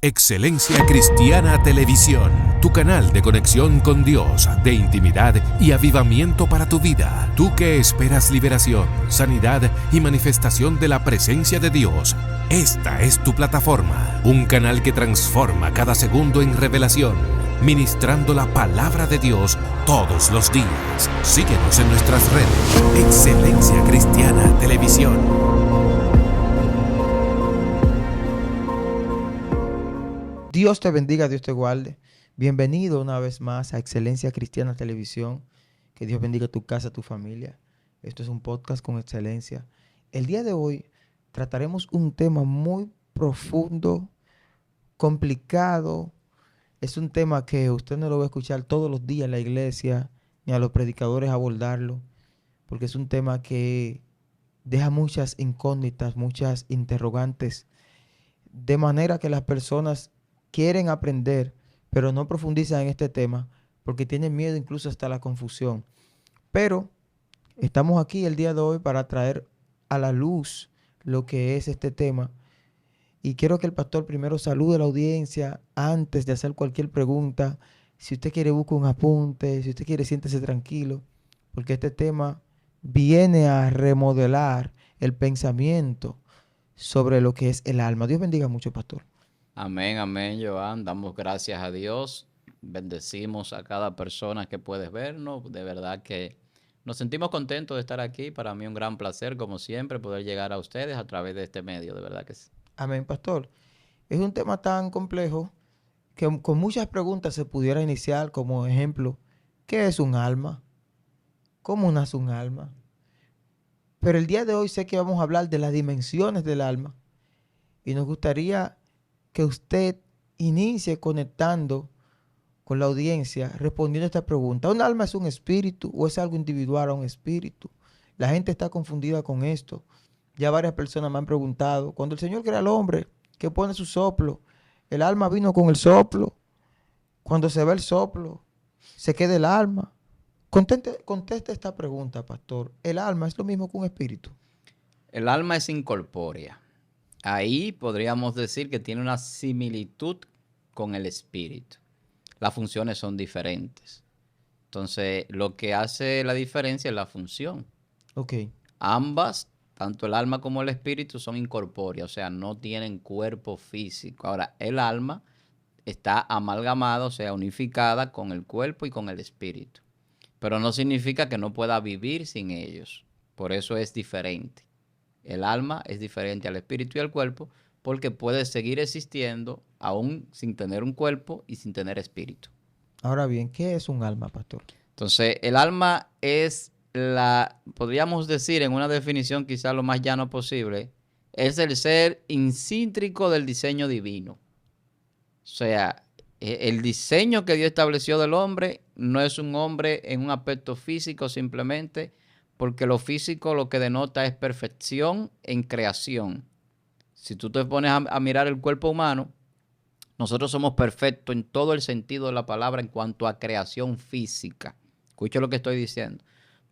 Excelencia Cristiana Televisión, tu canal de conexión con Dios, de intimidad y avivamiento para tu vida. Tú que esperas liberación, sanidad y manifestación de la presencia de Dios, esta es tu plataforma. Un canal que transforma cada segundo en revelación, ministrando la palabra de Dios todos los días. Síguenos en nuestras redes. Excelencia Cristiana Televisión. Dios te bendiga, Dios te guarde. Bienvenido una vez más a Excelencia Cristiana Televisión. Que Dios bendiga tu casa, tu familia. Esto es un podcast con excelencia. El día de hoy trataremos un tema muy profundo, complicado. Es un tema que usted no lo va a escuchar todos los días en la iglesia, ni a los predicadores abordarlo, porque es un tema que deja muchas incógnitas, muchas interrogantes, de manera que las personas quieren aprender, pero no profundizan en este tema porque tienen miedo incluso hasta la confusión. Pero estamos aquí el día de hoy para traer a la luz lo que es este tema. Y quiero que el pastor primero salude a la audiencia antes de hacer cualquier pregunta. Si usted quiere, busque un apunte. Si usted quiere, siéntese tranquilo, porque este tema viene a remodelar el pensamiento sobre lo que es el alma. Dios bendiga mucho, pastor. Amén, amén, Joan. Damos gracias a Dios. Bendecimos a cada persona que puedes vernos. De verdad que nos sentimos contentos de estar aquí. Para mí un gran placer, como siempre, poder llegar a ustedes a través de este medio. De verdad que sí. Amén, pastor. Es un tema tan complejo que con muchas preguntas se pudiera iniciar, como ejemplo, ¿qué es un alma? ¿Cómo nace un alma? Pero el día de hoy sé que vamos a hablar de las dimensiones del alma y nos gustaría que usted inicie conectando con la audiencia respondiendo a esta pregunta. ¿Un alma es un espíritu o es algo individual a un espíritu? La gente está confundida con esto. Ya varias personas me han preguntado, cuando el Señor crea al hombre, que pone su soplo, el alma vino con el soplo. Cuando se ve el soplo, se queda el alma. Conteste esta pregunta, pastor. ¿El alma es lo mismo que un espíritu? El alma es incorpórea. Ahí podríamos decir que tiene una similitud con el espíritu. Las funciones son diferentes. Entonces, lo que hace la diferencia es la función. Ok. Ambas, tanto el alma como el espíritu, son incorpóreas, o sea, no tienen cuerpo físico. Ahora, el alma está amalgamada, o sea, unificada con el cuerpo y con el espíritu. Pero no significa que no pueda vivir sin ellos. Por eso es diferente. El alma es diferente al espíritu y al cuerpo porque puede seguir existiendo aún sin tener un cuerpo y sin tener espíritu. Ahora bien, ¿qué es un alma, pastor? Entonces, el alma es podríamos decir en una definición quizá lo más llano posible, es el ser intrínseco del diseño divino. O sea, el diseño que Dios estableció del hombre no es un hombre en un aspecto físico simplemente, porque lo físico lo que denota es perfección en creación. Si tú te pones a mirar el cuerpo humano, nosotros somos perfectos en todo el sentido de la palabra en cuanto a creación física. Escucha lo que estoy diciendo.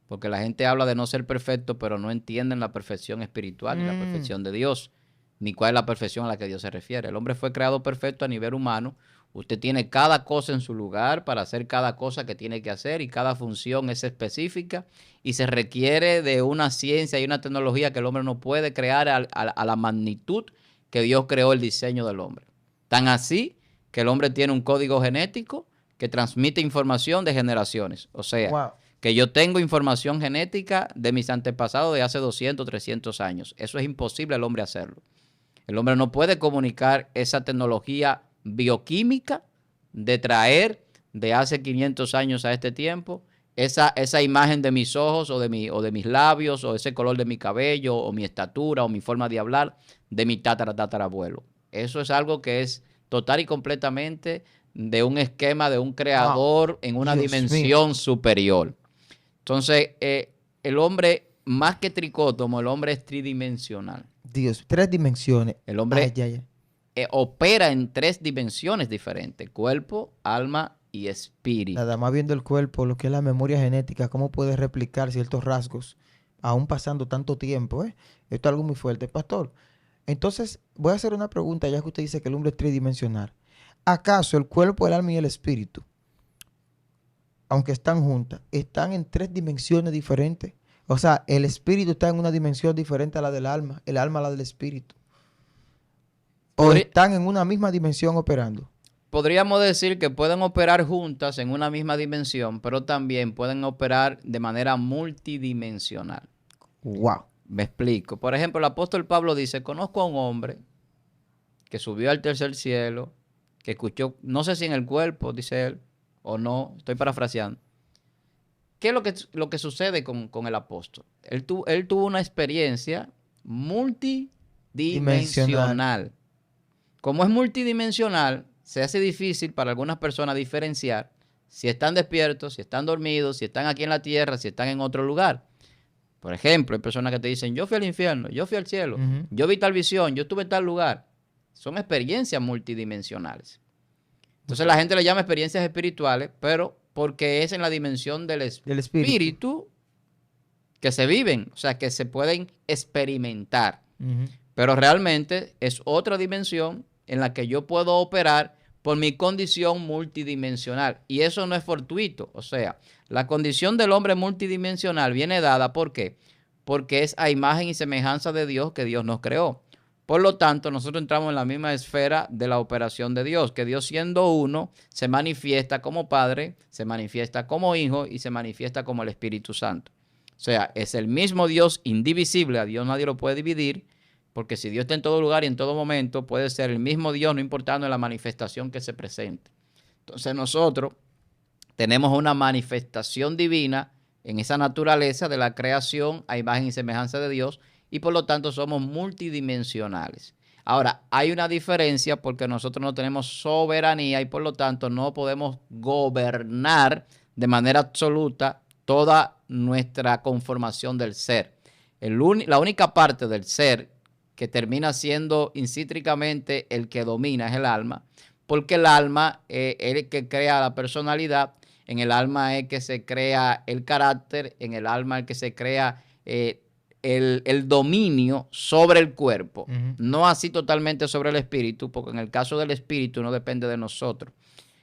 Porque la gente habla de no ser perfecto, pero no entienden la perfección espiritual ni la perfección de Dios, ni cuál es la perfección a la que Dios se refiere. El hombre fue creado perfecto a nivel humano. Usted tiene cada cosa en su lugar para hacer cada cosa que tiene que hacer y cada función es específica y se requiere de una ciencia y una tecnología que el hombre no puede crear a la magnitud que Dios creó el diseño del hombre. Tan así que el hombre tiene un código genético que transmite información de generaciones. O sea, Wow. Que yo tengo información genética de mis antepasados de hace 200, 300 años. Eso es imposible el hombre hacerlo. El hombre no puede comunicar esa tecnología bioquímica de traer de hace 500 años a este tiempo esa imagen de mis ojos o de mis labios o ese color de mi cabello o mi estatura o mi forma de hablar de mi tatarabuelo. Eso es algo que es total y completamente de un esquema de un creador en una dimensión superior. Entonces, el hombre, más que tricótomo, el hombre es tridimensional. Dios, 3 dimensiones. El hombre opera en 3 dimensiones diferentes: cuerpo, alma y espíritu. Nada más viendo el cuerpo, lo que es la memoria genética, cómo puede replicar ciertos rasgos, aún pasando tanto tiempo. Esto es algo muy fuerte. Pastor, Entonces, voy a hacer una pregunta, ya que usted dice que el hombre es tridimensional. ¿Acaso el cuerpo, el alma y el espíritu, aunque están juntas, están en 3 dimensiones diferentes? O sea, el espíritu está en una dimensión diferente a la del alma, el alma a la del espíritu. ¿O Podría- están en una misma dimensión operando? Podríamos decir que pueden operar juntas en una misma dimensión, pero también pueden operar de manera multidimensional. Wow. Me explico. Por ejemplo, el apóstol Pablo dice, conozco a un hombre que subió al tercer cielo, que escuchó, no sé si en el cuerpo, dice él, o no, estoy parafraseando. ¿Qué es lo que sucede con el apóstol? Él tuvo una experiencia multidimensional. Como es multidimensional, se hace difícil para algunas personas diferenciar si están despiertos, si están dormidos, si están aquí en la tierra, si están en otro lugar. Por ejemplo, hay personas que te dicen, yo fui al infierno, yo fui al cielo, Ujú. yo vi tal visión, yo estuve en tal lugar. Son experiencias multidimensionales. Entonces la gente le llama experiencias espirituales, pero porque es en la dimensión del Del espíritu. espíritu que se viven, o sea, que se pueden experimentar. Ujú. Pero realmente es otra dimensión en la que yo puedo operar por mi condición multidimensional. Y eso no es fortuito. O sea, la condición del hombre multidimensional viene dada, ¿por qué? Porque es a imagen y semejanza de Dios que Dios nos creó. Por lo tanto, nosotros entramos en la misma esfera de la operación de Dios, que Dios siendo uno, se manifiesta como Padre, se manifiesta como Hijo y se manifiesta como el Espíritu Santo. O sea, es el mismo Dios indivisible, a Dios nadie lo puede dividir, porque si Dios está en todo lugar y en todo momento, puede ser el mismo Dios, no importando en la manifestación que se presente. Entonces nosotros tenemos una manifestación divina en esa naturaleza de la creación a imagen y semejanza de Dios, y por lo tanto somos multidimensionales. Ahora, hay una diferencia porque nosotros no tenemos soberanía y por lo tanto no podemos gobernar de manera absoluta toda nuestra conformación del ser. La única parte del ser que termina siendo incítricamente el que domina es el alma, porque el alma es el que crea la personalidad, en el alma es que se crea el carácter, en el alma es el que se crea el dominio sobre el cuerpo, Ujú. no así totalmente sobre el espíritu, porque en el caso del espíritu no depende de nosotros.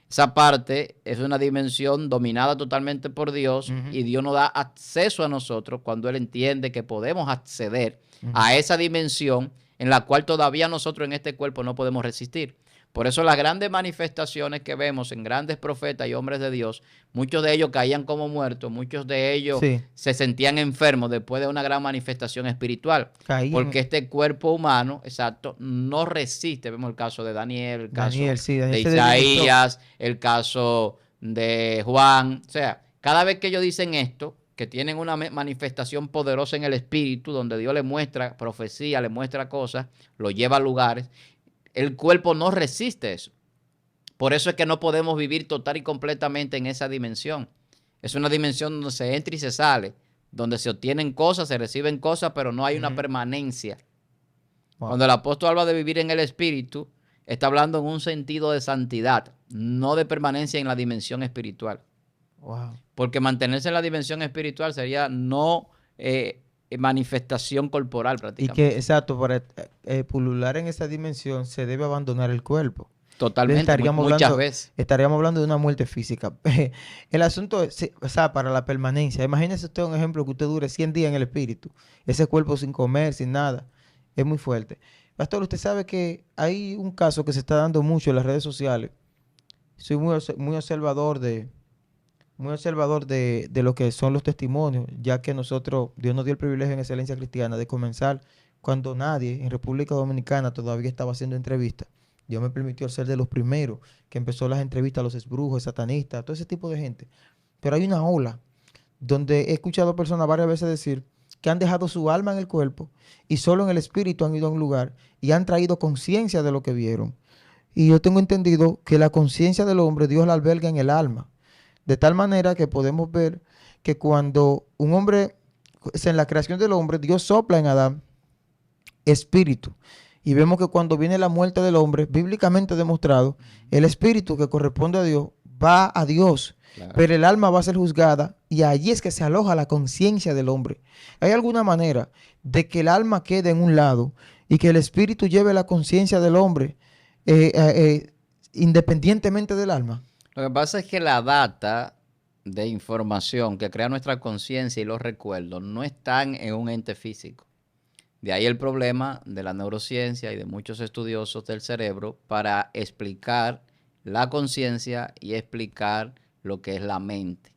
Esa parte es una dimensión dominada totalmente por Dios, Ujú. y Dios nos da acceso a nosotros cuando Él entiende que podemos acceder Ujú. a esa dimensión en la cual todavía nosotros en este cuerpo no podemos resistir. Por eso las grandes manifestaciones que vemos en grandes profetas y hombres de Dios, muchos de ellos caían como muertos, muchos de ellos Sí. se sentían enfermos después de una gran manifestación espiritual. Caían. Porque este cuerpo humano, exacto, no resiste. Vemos el caso de Daniel, el caso Daniel, sí, de Daniel se debilitó. Isaías, el caso de Juan. O sea, cada vez que ellos dicen esto, que tienen una manifestación poderosa en el espíritu, donde Dios le muestra profecía, le muestra cosas, lo lleva a lugares, el cuerpo no resiste eso. Por eso es que no podemos vivir total y completamente en esa dimensión. Es una dimensión donde se entra y se sale, donde se obtienen cosas, se reciben cosas, pero no hay una Ujú. permanencia. Wow. Cuando el apóstol habla de vivir en el espíritu, está hablando en un sentido de santidad, no de permanencia en la dimensión espiritual. Wow. Porque mantenerse en la dimensión espiritual sería no manifestación corporal Y prácticamente. que, exacto, para pulular en esa dimensión se debe abandonar el cuerpo. Totalmente, Estaríamos muchas hablando, veces. estaríamos hablando de una muerte física. El asunto es, sí, o sea, para la permanencia. Imagínese usted un ejemplo que usted dure 100 días en el espíritu. Ese cuerpo sin comer, sin nada. Es muy fuerte. Pastor, usted sabe que hay un caso que se está dando mucho en las redes sociales. Soy muy observador de lo que son los testimonios, ya que nosotros, Dios nos dio el privilegio en Excelencia Cristiana de comenzar cuando nadie en República Dominicana todavía estaba haciendo entrevistas. Dios me permitió ser de los primeros que empezó las entrevistas a los esbrujos, satanistas, todo ese tipo de gente. Pero hay una ola donde he escuchado personas varias veces decir que han dejado su alma en el cuerpo y solo en el espíritu han ido a un lugar y han traído conciencia de lo que vieron. Y yo tengo entendido que la conciencia del hombre Dios la alberga en el alma. De tal manera que podemos ver que cuando un hombre, en la creación del hombre, Dios sopla en Adán espíritu. Y vemos que cuando viene la muerte del hombre, bíblicamente demostrado, el espíritu que corresponde a Dios va a Dios. Claro. Pero el alma va a ser juzgada y allí es que se aloja la conciencia del hombre. ¿Hay alguna manera de que el alma quede en un lado y que el espíritu lleve la conciencia del hombre independientemente del alma. Lo que pasa es que la data de información que crea nuestra conciencia y los recuerdos no están en un ente físico. De ahí el problema de la neurociencia y de muchos estudiosos del cerebro para explicar la conciencia y explicar lo que es la mente.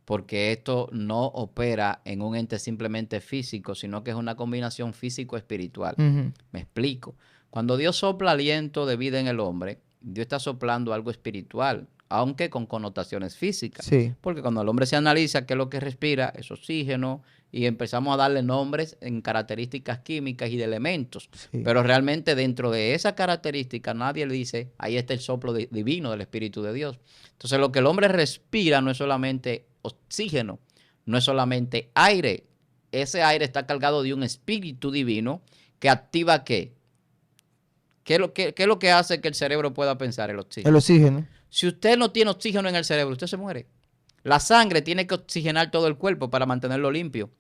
Porque esto no opera en un ente simplemente físico, sino que es una combinación físico-espiritual. Me explico. Cuando Dios sopla aliento de vida en el hombre, Dios está soplando algo espiritual, aunque con connotaciones físicas. Sí. Porque cuando el hombre se analiza qué es lo que respira, es oxígeno, y empezamos a darle nombres en características químicas y de elementos. Sí. Pero realmente dentro de esa característica nadie le dice, ahí está el soplo divino del Espíritu de Dios. Entonces lo que el hombre respira no es solamente oxígeno, no es solamente aire. Ese aire está cargado de un espíritu divino que activa ¿qué? ¿Qué es lo que hace que el cerebro pueda pensar el oxígeno? El oxígeno. Si usted no tiene oxígeno en el cerebro, usted se muere. La sangre tiene que oxigenar todo el cuerpo para mantenerlo limpio,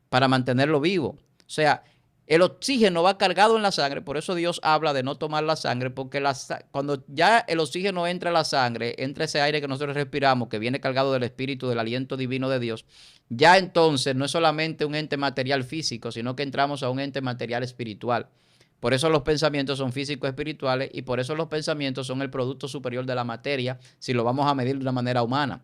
para mantenerlo vivo. O sea, el oxígeno va cargado en la sangre, por eso Dios habla de no tomar la sangre, porque cuando ya el oxígeno entra a la sangre, entra ese aire que nosotros respiramos, que viene cargado del espíritu, del aliento divino de Dios, ya entonces no es solamente un ente material físico, sino que entramos a un ente material espiritual. Por eso los pensamientos son físicos espirituales y por eso los pensamientos son el producto superior de la materia, si lo vamos a medir de una manera humana.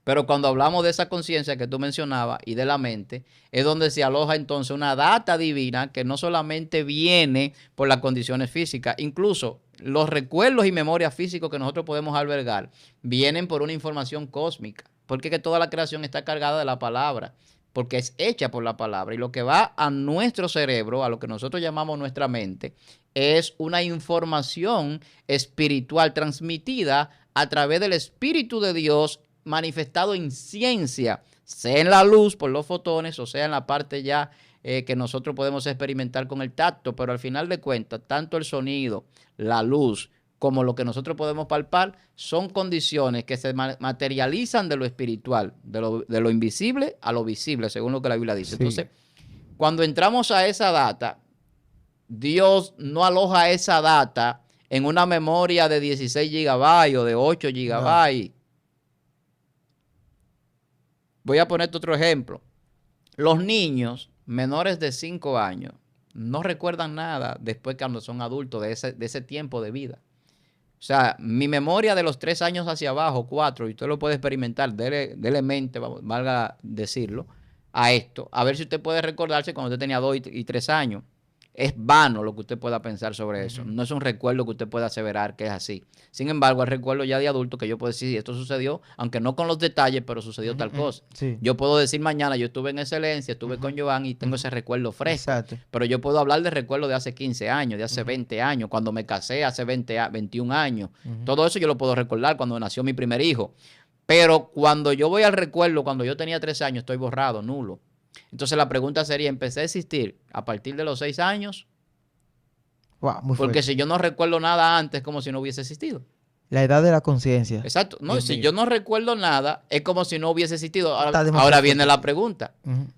Pero cuando hablamos de esa conciencia que tú mencionabas y de la mente, es donde se aloja entonces una data divina que no solamente viene por las condiciones físicas, incluso los recuerdos y memorias físicos que nosotros podemos albergar vienen por una información cósmica, porque que toda la creación está cargada de la palabra, porque es hecha por la palabra, y lo que va a nuestro cerebro, a lo que nosotros llamamos nuestra mente, es una información espiritual transmitida a través del Espíritu de Dios manifestado en ciencia, sea en la luz por los fotones o sea en la parte ya que nosotros podemos experimentar con el tacto, pero al final de cuentas, tanto el sonido, la luz, como lo que nosotros podemos palpar, son condiciones que se materializan de lo espiritual, de lo invisible a lo visible, según lo que la Biblia dice. Sí. Entonces, cuando entramos a esa data, Dios no aloja esa data en una memoria de 16 gigabytes o de 8 gigabytes. No. Voy a ponerte otro ejemplo. Los niños menores de 5 años no recuerdan nada después cuando son adultos de ese tiempo de vida. O sea, mi memoria de los 3 años hacia abajo, 4, y usted lo puede experimentar, dele mente, valga decirlo, a esto. A ver si usted puede recordarse cuando usted tenía 2 y 3 años. Es vano lo que usted pueda pensar sobre eso. No es un recuerdo que usted pueda aseverar que es así. Sin embargo, el recuerdo ya de adulto que yo puedo decir, esto sucedió, aunque no con los detalles, pero sucedió tal cosa. Sí. Yo puedo decir mañana, yo estuve en Excelencia, estuve con Joan y tengo ese recuerdo fresco. Exacto. Pero yo puedo hablar de recuerdos de hace 15 años, de hace 20 años, cuando me casé hace 21 años. Todo eso yo lo puedo recordar cuando nació mi primer hijo. Pero cuando yo voy al recuerdo, cuando yo tenía 3 años, estoy borrado, nulo. Entonces la pregunta sería, ¿empecé a existir a partir de los 6 años? Wow, muy Porque fuerte. si yo no recuerdo nada antes, es como si no hubiese existido. La edad de la conciencia. Exacto. No, Dios si mío. yo no recuerdo nada, es como si no hubiese existido. Está demasiado Ahora viene fuerte. la pregunta.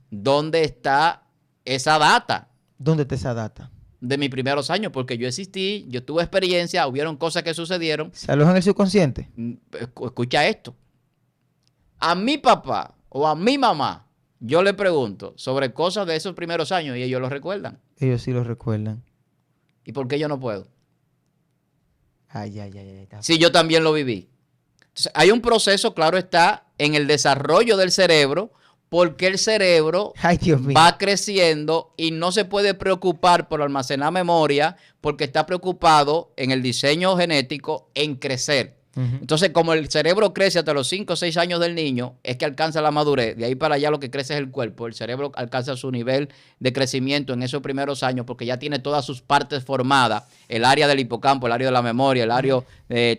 ¿Dónde está esa data ¿Dónde está esa data? de mis primeros años? Porque yo existí, yo tuve experiencia, hubieron cosas que sucedieron. ¿Se aloja en el subconsciente? Escucha esto. A mi papá o a mi mamá, yo le pregunto sobre cosas de esos primeros años y ellos lo recuerdan. Ellos sí lo recuerdan. ¿Y por qué yo no puedo? Ay. Está. Si yo también lo viví. Entonces, hay un proceso, claro está, en el desarrollo del cerebro, porque el cerebro Ay, Dios mío. va creciendo y no se puede preocupar por almacenar memoria porque está preocupado en el diseño genético en crecer. Entonces, como el cerebro crece hasta los 5 o 6 años del niño, es que alcanza la madurez. De ahí para allá lo que crece es el cuerpo. El cerebro alcanza su nivel de crecimiento en esos primeros años porque ya tiene todas sus partes formadas. El área del hipocampo, el área de la memoria, el área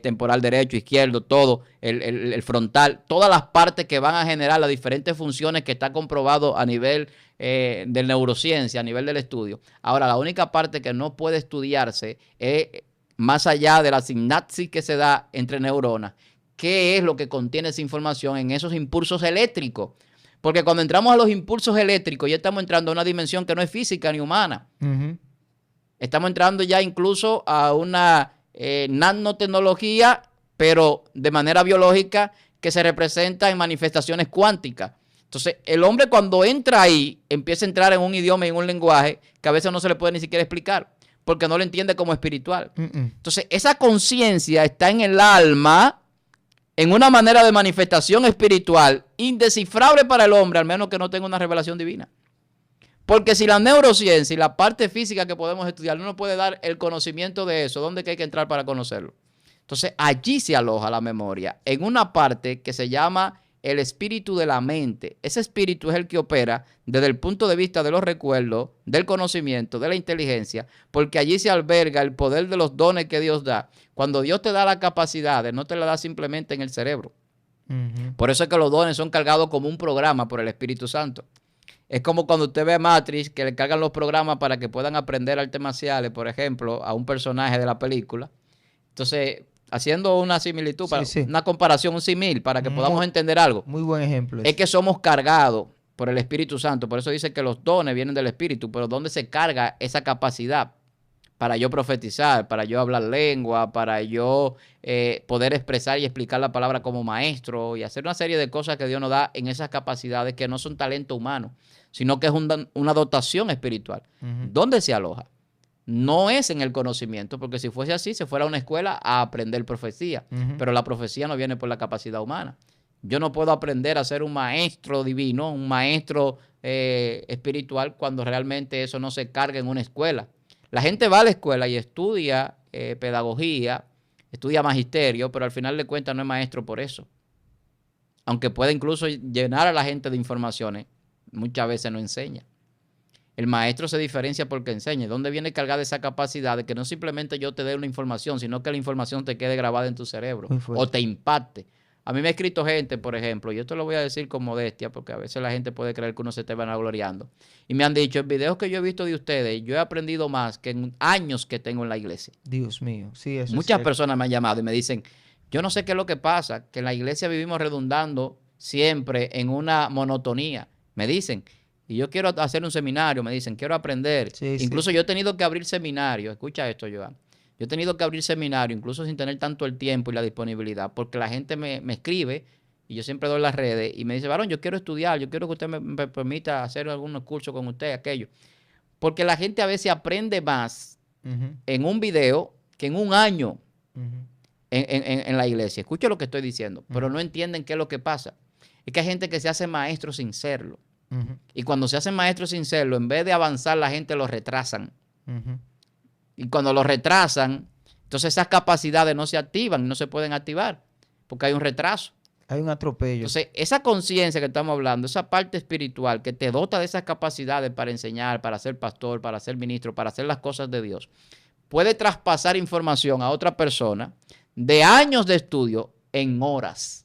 temporal derecho, izquierdo, todo, el frontal. Todas las partes que van a generar las diferentes funciones que está comprobado a nivel de neurociencia, a nivel del estudio. Ahora, la única parte que no puede estudiarse es más allá de la sinapsis que se da entre neuronas, ¿qué es lo que contiene esa información en esos impulsos eléctricos? Porque cuando entramos a los impulsos eléctricos ya estamos entrando a una dimensión que no es física ni humana. Estamos entrando ya incluso a una nanotecnología, pero de manera biológica, que se representa en manifestaciones cuánticas. Entonces, el hombre cuando entra ahí, empieza a entrar en un idioma y en un lenguaje que a veces no se le puede ni siquiera explicar, porque no lo entiende como espiritual. Entonces, esa conciencia está en el alma, en una manera de manifestación espiritual indescifrable para el hombre, al menos que no tenga una revelación divina. Porque si la neurociencia y la parte física que podemos estudiar no nos puede dar el conocimiento de eso, ¿dónde hay que entrar para conocerlo? Entonces, allí se aloja la memoria, en una parte que se llama el espíritu de la mente. Ese espíritu es el que opera desde el punto de vista de los recuerdos, del conocimiento, de la inteligencia, porque allí se alberga el poder de los dones que Dios da. Cuando Dios te da las capacidades, no te las da simplemente en el cerebro. Por eso es que los dones son cargados como un programa por el Espíritu Santo. Es como cuando usted ve a Matrix, que le cargan los programas para que puedan aprender artes marciales, por ejemplo, a un personaje de la película. Entonces, haciendo una similitud, una comparación, un símil, para que podamos entender algo. Muy buen ejemplo. Es que somos cargados por el Espíritu Santo. Por eso dice que los dones vienen del Espíritu. Pero ¿dónde se carga esa capacidad? Para yo profetizar, para yo hablar lengua, para yo poder expresar y explicar la palabra como maestro y hacer una serie de cosas que Dios nos da en esas capacidades que no son talento humano, sino que es una dotación espiritual. ¿Dónde se aloja? No es en el conocimiento, porque si fuese así, se fuera a una escuela a aprender profecía. Pero la profecía no viene por la capacidad humana. Yo no puedo aprender a ser un maestro divino, un maestro espiritual, cuando realmente eso no se carga en una escuela. La gente va a la escuela y estudia pedagogía, estudia magisterio, pero al final de cuentas no es maestro por eso. Aunque puede incluso llenar a la gente de informaciones, muchas veces no enseña. El maestro se diferencia porque enseña. ¿Dónde viene cargada esa capacidad de que no simplemente yo te dé una información, sino que la información te quede grabada en tu cerebro o te impacte? A mí me ha escrito gente, por ejemplo, y esto lo voy a decir con modestia, porque a veces la gente puede creer que uno se esté vanagloriando. Y me han dicho, en videos que yo he visto de ustedes, yo he aprendido más que en años que tengo en la iglesia. Dios mío, sí, eso Muchas personas me han llamado y me dicen, yo no sé qué es lo que pasa, que en la iglesia vivimos redundando siempre en una monotonía. Me dicen, y yo quiero hacer un seminario, me dicen, quiero aprender. Incluso yo he tenido que abrir seminarios. Escucha esto, Joan. Yo he tenido que abrir seminarios, incluso sin tener tanto el tiempo y la disponibilidad, porque la gente me escribe, y yo siempre doy las redes, y me dice, varón, yo quiero estudiar, yo quiero que usted me permita hacer algunos cursos con usted, aquello. Porque la gente a veces aprende más en un video que en un año en la iglesia. Escucha lo que estoy diciendo, pero no entienden qué es lo que pasa. Es que hay gente que se hace maestro sin serlo. Y cuando se hacen maestros sin serlo, en vez de avanzar, la gente los retrasan. Y cuando los retrasan, entonces esas capacidades no se activan, no se pueden activar, porque hay un retraso. Hay un atropello. Entonces, esa conciencia que estamos hablando, esa parte espiritual que te dota de esas capacidades para enseñar, para ser pastor, para ser ministro, para hacer las cosas de Dios, puede traspasar información a otra persona de años de estudio en horas.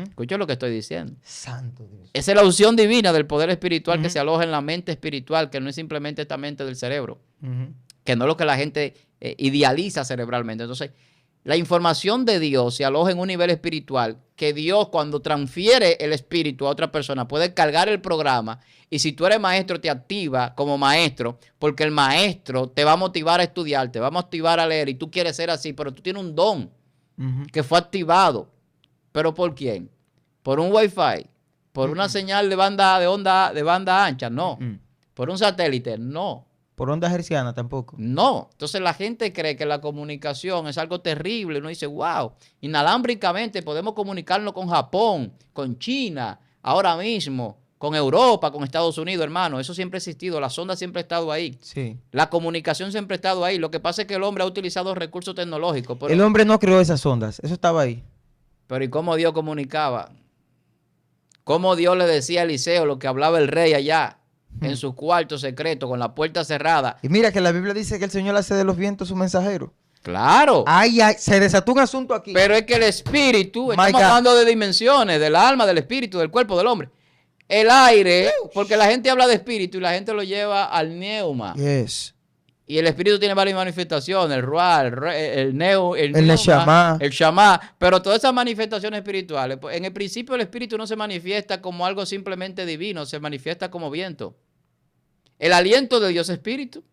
Escucha lo que estoy diciendo. Santo Dios. Esa es la unción divina del poder espiritual que se aloja en la mente espiritual, que no es simplemente esta mente del cerebro, que no es lo que la gente idealiza cerebralmente. Entonces, la información de Dios se aloja en un nivel espiritual que Dios, cuando transfiere el espíritu a otra persona, puede cargar el programa, y si tú eres maestro, te activa como maestro, porque el maestro te va a motivar a estudiar, te va a motivar a leer, y tú quieres ser así, pero tú tienes un don que fue activado. ¿Pero por quién? ¿Por un Wi-Fi? ¿Por una señal de banda ancha? No. ¿Por un satélite? No. ¿Por onda herciana? Tampoco. No. Entonces la gente cree que la comunicación es algo terrible. Uno dice, wow, inalámbricamente podemos comunicarnos con Japón, con China, ahora mismo, con Europa, con Estados Unidos, hermano. Eso siempre ha existido. La sonda siempre ha estado ahí. Sí. La comunicación siempre ha estado ahí. Lo que pasa es que el hombre ha utilizado recursos tecnológicos. Pero el hombre no creó esas ondas. Eso estaba ahí. Pero ¿y cómo Dios comunicaba? ¿Cómo Dios le decía a Eliseo lo que hablaba el rey allá en su cuarto secreto con la puerta cerrada? Y mira que la Biblia dice que el Señor hace de los vientos su mensajero. Claro. Ay, se desató un asunto aquí. Pero es que el espíritu, estamos hablando de dimensiones, del alma, del espíritu, del cuerpo del hombre. El aire, porque la gente habla de espíritu y la gente lo lleva al neuma. Yes. Y el espíritu tiene varias manifestaciones, el rual, el Neshama, el Shama, pero todas esas manifestaciones espirituales, pues, en el principio el espíritu no se manifiesta como algo simplemente divino, se manifiesta como viento. El aliento de Dios es espíritu.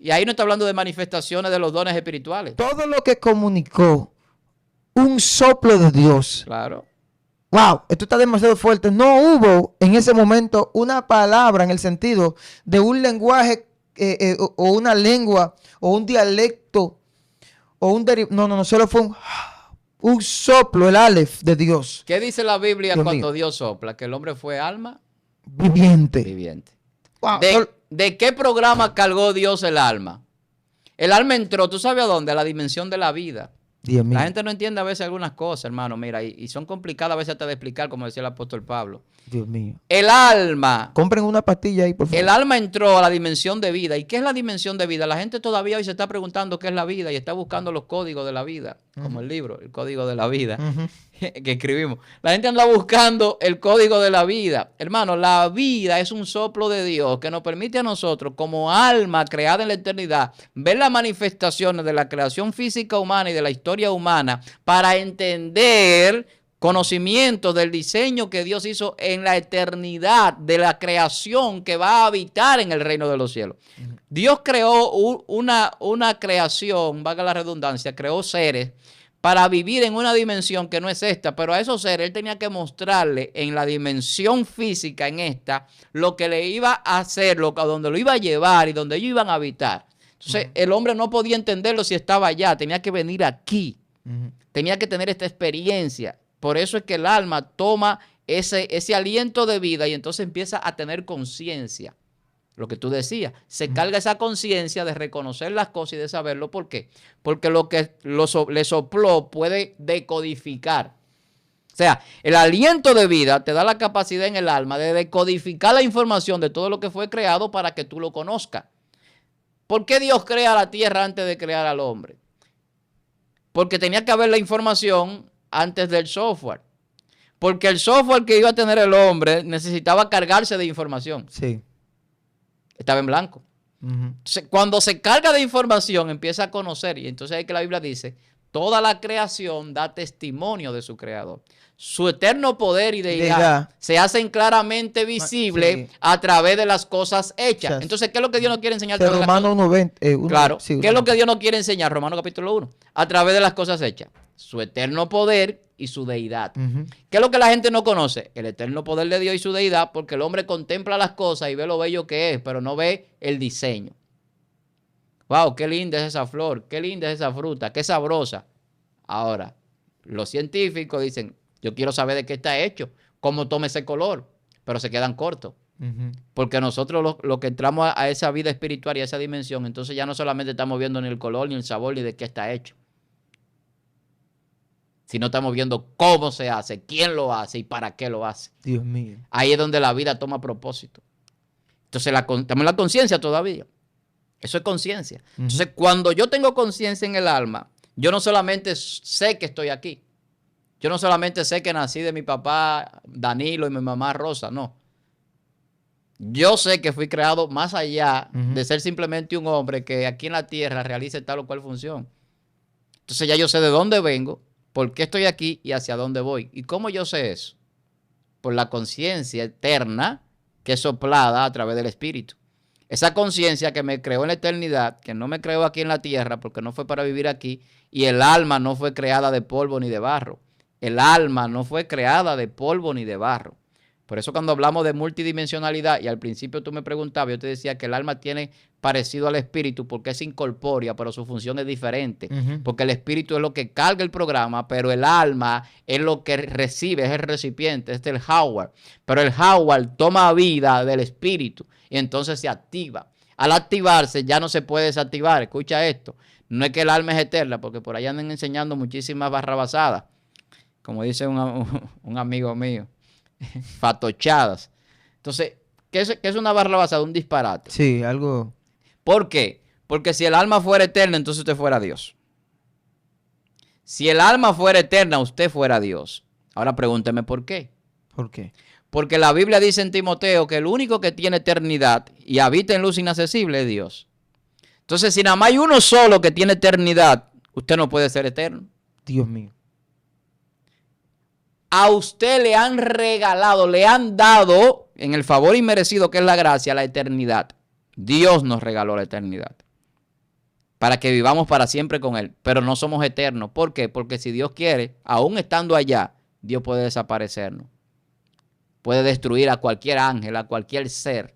Y ahí no está hablando de manifestaciones de los dones espirituales. Todo lo que comunicó un soplo de Dios. Claro. Wow, esto está demasiado fuerte. No hubo en ese momento una palabra en el sentido de un lenguaje o una lengua o un dialecto o un no, solo fue un soplo, el Aleph de Dios. ¿Qué dice la Biblia Dios cuando mío. Dios sopla? Que el hombre fue alma Viviente. viviente. Wow, ¿De qué programa cargó Dios el alma? El alma entró, ¿tú sabes a dónde? A la dimensión de la vida. Dios mío. La gente no entiende a veces algunas cosas, hermano, mira, y son complicadas a veces hasta de explicar, como decía el apóstol Pablo. Dios mío. El alma, Compren una pastilla ahí, por favor. el alma entró a la dimensión de vida. ¿Y qué es la dimensión de vida? La gente todavía hoy se está preguntando qué es la vida y está buscando los códigos de la vida, como el libro, el código de la vida que escribimos. La gente anda buscando el código de la vida. Hermano, la vida es un soplo de Dios que nos permite a nosotros, como alma creada en la eternidad, ver las manifestaciones de la creación física humana y de la historia humana para entender conocimiento del diseño que Dios hizo en la eternidad de la creación que va a habitar en el reino de los cielos. Dios creó una creación, valga la redundancia, creó seres para vivir en una dimensión que no es esta, pero a esos seres Él tenía que mostrarle en la dimensión física, en esta, lo que le iba a hacer, a donde lo iba a llevar y donde ellos iban a habitar. Entonces, el hombre no podía entenderlo si estaba allá, tenía que venir aquí, tenía que tener esta experiencia. Por eso es que el alma toma ese aliento de vida y entonces empieza a tener conciencia. Lo que tú decías, se carga esa conciencia de reconocer las cosas y de saberlo. ¿Por qué? Porque lo que le sopló puede decodificar. O sea, el aliento de vida te da la capacidad en el alma de decodificar la información de todo lo que fue creado para que tú lo conozcas. ¿Por qué Dios crea la tierra antes de crear al hombre? Porque tenía que haber la información antes del software. Porque el software que iba a tener el hombre necesitaba cargarse de información. Sí. Estaba en blanco. Cuando se carga de información, empieza a conocer. Y entonces es que la Biblia dice, toda la creación da testimonio de su creador. Su eterno poder y deidad se hacen claramente visibles a través de las cosas hechas. Entonces, ¿qué es lo que Dios nos quiere enseñar? Romanos 1:20. Claro. ¿Qué es lo que Dios nos quiere enseñar? Romanos capítulo 1. A través de las cosas hechas. Su eterno poder y su deidad. ¿Qué es lo que la gente no conoce? El eterno poder de Dios y su deidad, porque el hombre contempla las cosas y ve lo bello que es, pero no ve el diseño. Wow, qué linda es esa flor, qué linda es esa fruta, qué sabrosa. Ahora, los científicos dicen, yo quiero saber de qué está hecho, cómo toma ese color, pero se quedan cortos. Porque nosotros lo que entramos a esa vida espiritual y a esa dimensión, entonces ya no solamente estamos viendo ni el color, ni el sabor, ni de qué está hecho, sino estamos viendo cómo se hace, quién lo hace y para qué lo hace. Dios mío. Ahí es donde la vida toma propósito. Entonces estamos en la conciencia todavía. Eso es conciencia. Entonces, cuando yo tengo conciencia en el alma, yo no solamente sé que estoy aquí. Yo no solamente sé que nací de mi papá Danilo y mi mamá Rosa, no. Yo sé que fui creado más allá de ser simplemente un hombre que aquí en la tierra realice tal o cual función. Entonces ya yo sé de dónde vengo, por qué estoy aquí y hacia dónde voy. ¿Y cómo yo sé eso? Por la conciencia eterna que es soplada a través del Espíritu. Esa conciencia que me creó en la eternidad, que no me creó aquí en la tierra porque no fue para vivir aquí, y el alma no fue creada de polvo ni de barro. El alma no fue creada de polvo ni de barro. Por eso cuando hablamos de multidimensionalidad, y al principio tú me preguntabas, yo te decía que el alma tiene parecido al espíritu porque es incorpórea, pero su función es diferente. Porque el espíritu es lo que carga el programa, pero el alma es lo que recibe, es el recipiente, es el hardware. Pero el hardware toma vida del espíritu y entonces se activa. Al activarse ya no se puede desactivar. Escucha esto. No es que el alma es eterna, porque por ahí andan enseñando muchísimas barrabasadas. Como dice un amigo mío. Fatochadas. Entonces, ¿qué es una barrabasada? Un disparate. Sí, algo. ¿Por qué? Porque si el alma fuera eterna, entonces usted fuera Dios. Si el alma fuera eterna, usted fuera Dios. Ahora pregúnteme por qué. ¿Por qué? Porque la Biblia dice en Timoteo que el único que tiene eternidad y habita en luz inaccesible es Dios. Entonces, si nada más hay uno solo que tiene eternidad, usted no puede ser eterno. Dios mío. A usted le han regalado, le han dado, en el favor inmerecido que es la gracia, la eternidad. Dios nos regaló la eternidad. para que vivamos para siempre con Él, pero no somos eternos. ¿Por qué? Porque si Dios quiere, aún estando allá, Dios puede desaparecernos. Puede destruir a cualquier ángel, a cualquier ser.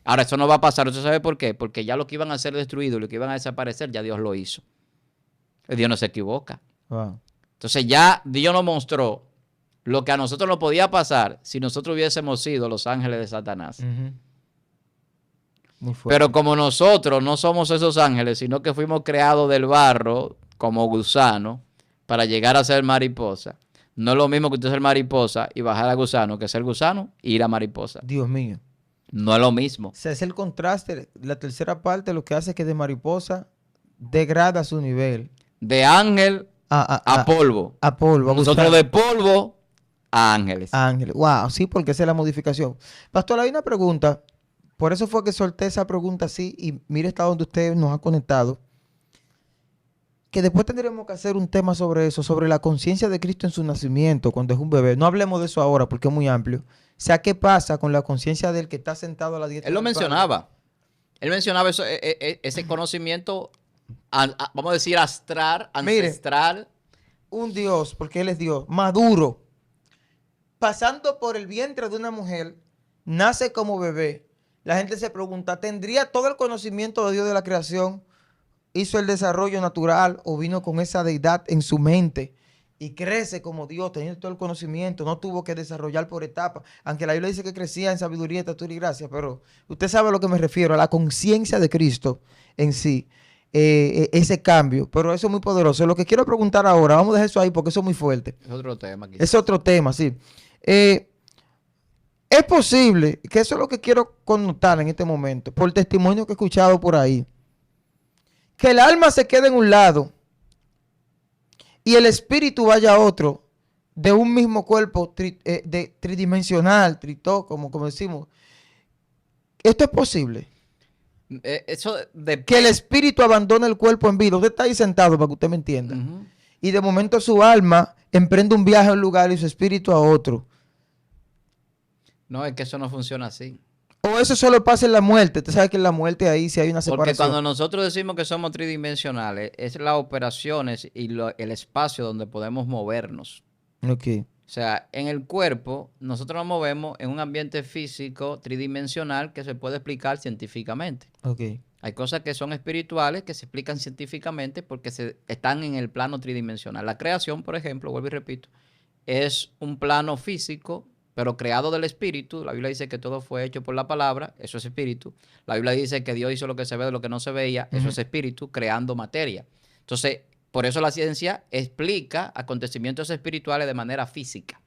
Ahora, eso no va a pasar. ¿Usted sabe por qué? Porque ya lo que iban a ser destruidos, lo que iban a desaparecer, ya Dios lo hizo. Dios no se equivoca. Wow. Entonces ya Dios nos mostró lo que a nosotros nos podía pasar si nosotros hubiésemos sido los ángeles de Satanás. Muy fuerte. Pero como nosotros no somos esos ángeles, sino que fuimos creados del barro como gusano para llegar a ser mariposa. No es lo mismo que usted ser mariposa y bajar a gusano que ser gusano e ir a mariposa. Dios mío. No es lo mismo. O sea, es el contraste. La tercera parte lo que hace es que de mariposa degrada su nivel. De ángel a polvo. A polvo. A Nosotros gusano. de polvo a ángeles. Ángeles. Wow, sí, porque esa es la modificación. Pastor, hay una pregunta. Por eso fue que solté esa pregunta así y mire hasta donde usted nos ha conectado. Que después tendremos que hacer un tema sobre eso, sobre la conciencia de Cristo en su nacimiento, cuando es un bebé. No hablemos de eso ahora porque es muy amplio. O sea, ¿qué pasa con la conciencia del que está sentado a la diestra Él lo del Padre? mencionaba. Él mencionaba eso, ese conocimiento, vamos a decir, astral, ancestral. Un Dios, porque Él es Dios, maduro, pasando por el vientre de una mujer, nace como bebé. La gente se pregunta, ¿tendría todo el conocimiento de Dios de la creación? ¿Hizo el desarrollo natural o vino con esa deidad en su mente? Y crece como Dios, teniendo todo el conocimiento, no tuvo que desarrollar por etapas. Aunque la Biblia dice que crecía en sabiduría, estatura y gracia, pero usted sabe a lo que me refiero, a la conciencia de Cristo en sí, ese cambio. Pero eso es muy poderoso. Lo que quiero preguntar ahora, vamos a dejar eso ahí porque eso es muy fuerte. Es otro tema. Quizás. Es otro tema, sí. Es posible, que eso es lo que quiero connotar en este momento, por el testimonio que he escuchado por ahí, que el alma se quede en un lado y el espíritu vaya a otro de un mismo cuerpo tridimensional, como decimos. ¿Esto es posible? Eso depende. Que el espíritu abandone el cuerpo en vida. Usted está ahí sentado para que usted me entienda. Uh-huh. Y de momento su alma emprende un viaje a un lugar y su espíritu a otro. No, es que eso no funciona así. O eso solo pasa en la muerte. Usted sabe que en la muerte ahí sí hay una separación. Porque cuando nosotros decimos que somos tridimensionales, es las operaciones y el espacio donde podemos movernos. Ok. O sea, en el cuerpo, nosotros nos movemos en un ambiente físico tridimensional que se puede explicar científicamente. Ok. Hay cosas que son espirituales que se explican científicamente porque están en el plano tridimensional. La creación, por ejemplo, vuelvo y repito, es un plano físico, pero creado del espíritu. La Biblia dice que todo fue hecho por la palabra, eso es espíritu. La Biblia dice que Dios hizo lo que se ve de lo que no se veía, eso es espíritu, creando materia. Entonces, por eso la ciencia explica acontecimientos espirituales de manera física.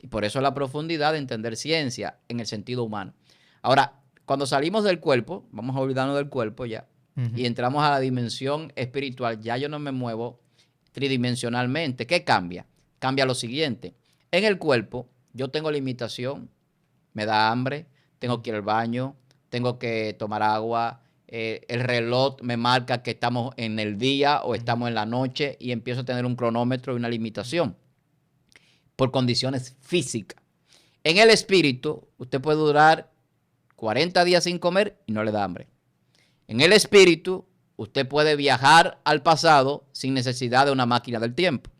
Y por eso la profundidad de entender ciencia en el sentido humano. Ahora, cuando salimos del cuerpo, vamos a olvidarnos del cuerpo ya, y entramos a la dimensión espiritual, ya yo no me muevo tridimensionalmente. ¿Qué cambia? Cambia lo siguiente. En el cuerpo, yo tengo limitación, me da hambre, tengo que ir al baño, tengo que tomar agua, el reloj me marca que estamos en el día o estamos en la noche y empiezo a tener un cronómetro y una limitación por condiciones físicas. En el espíritu, usted puede durar 40 días sin comer y no le da hambre. En el espíritu, usted puede viajar al pasado sin necesidad de una máquina del tiempo.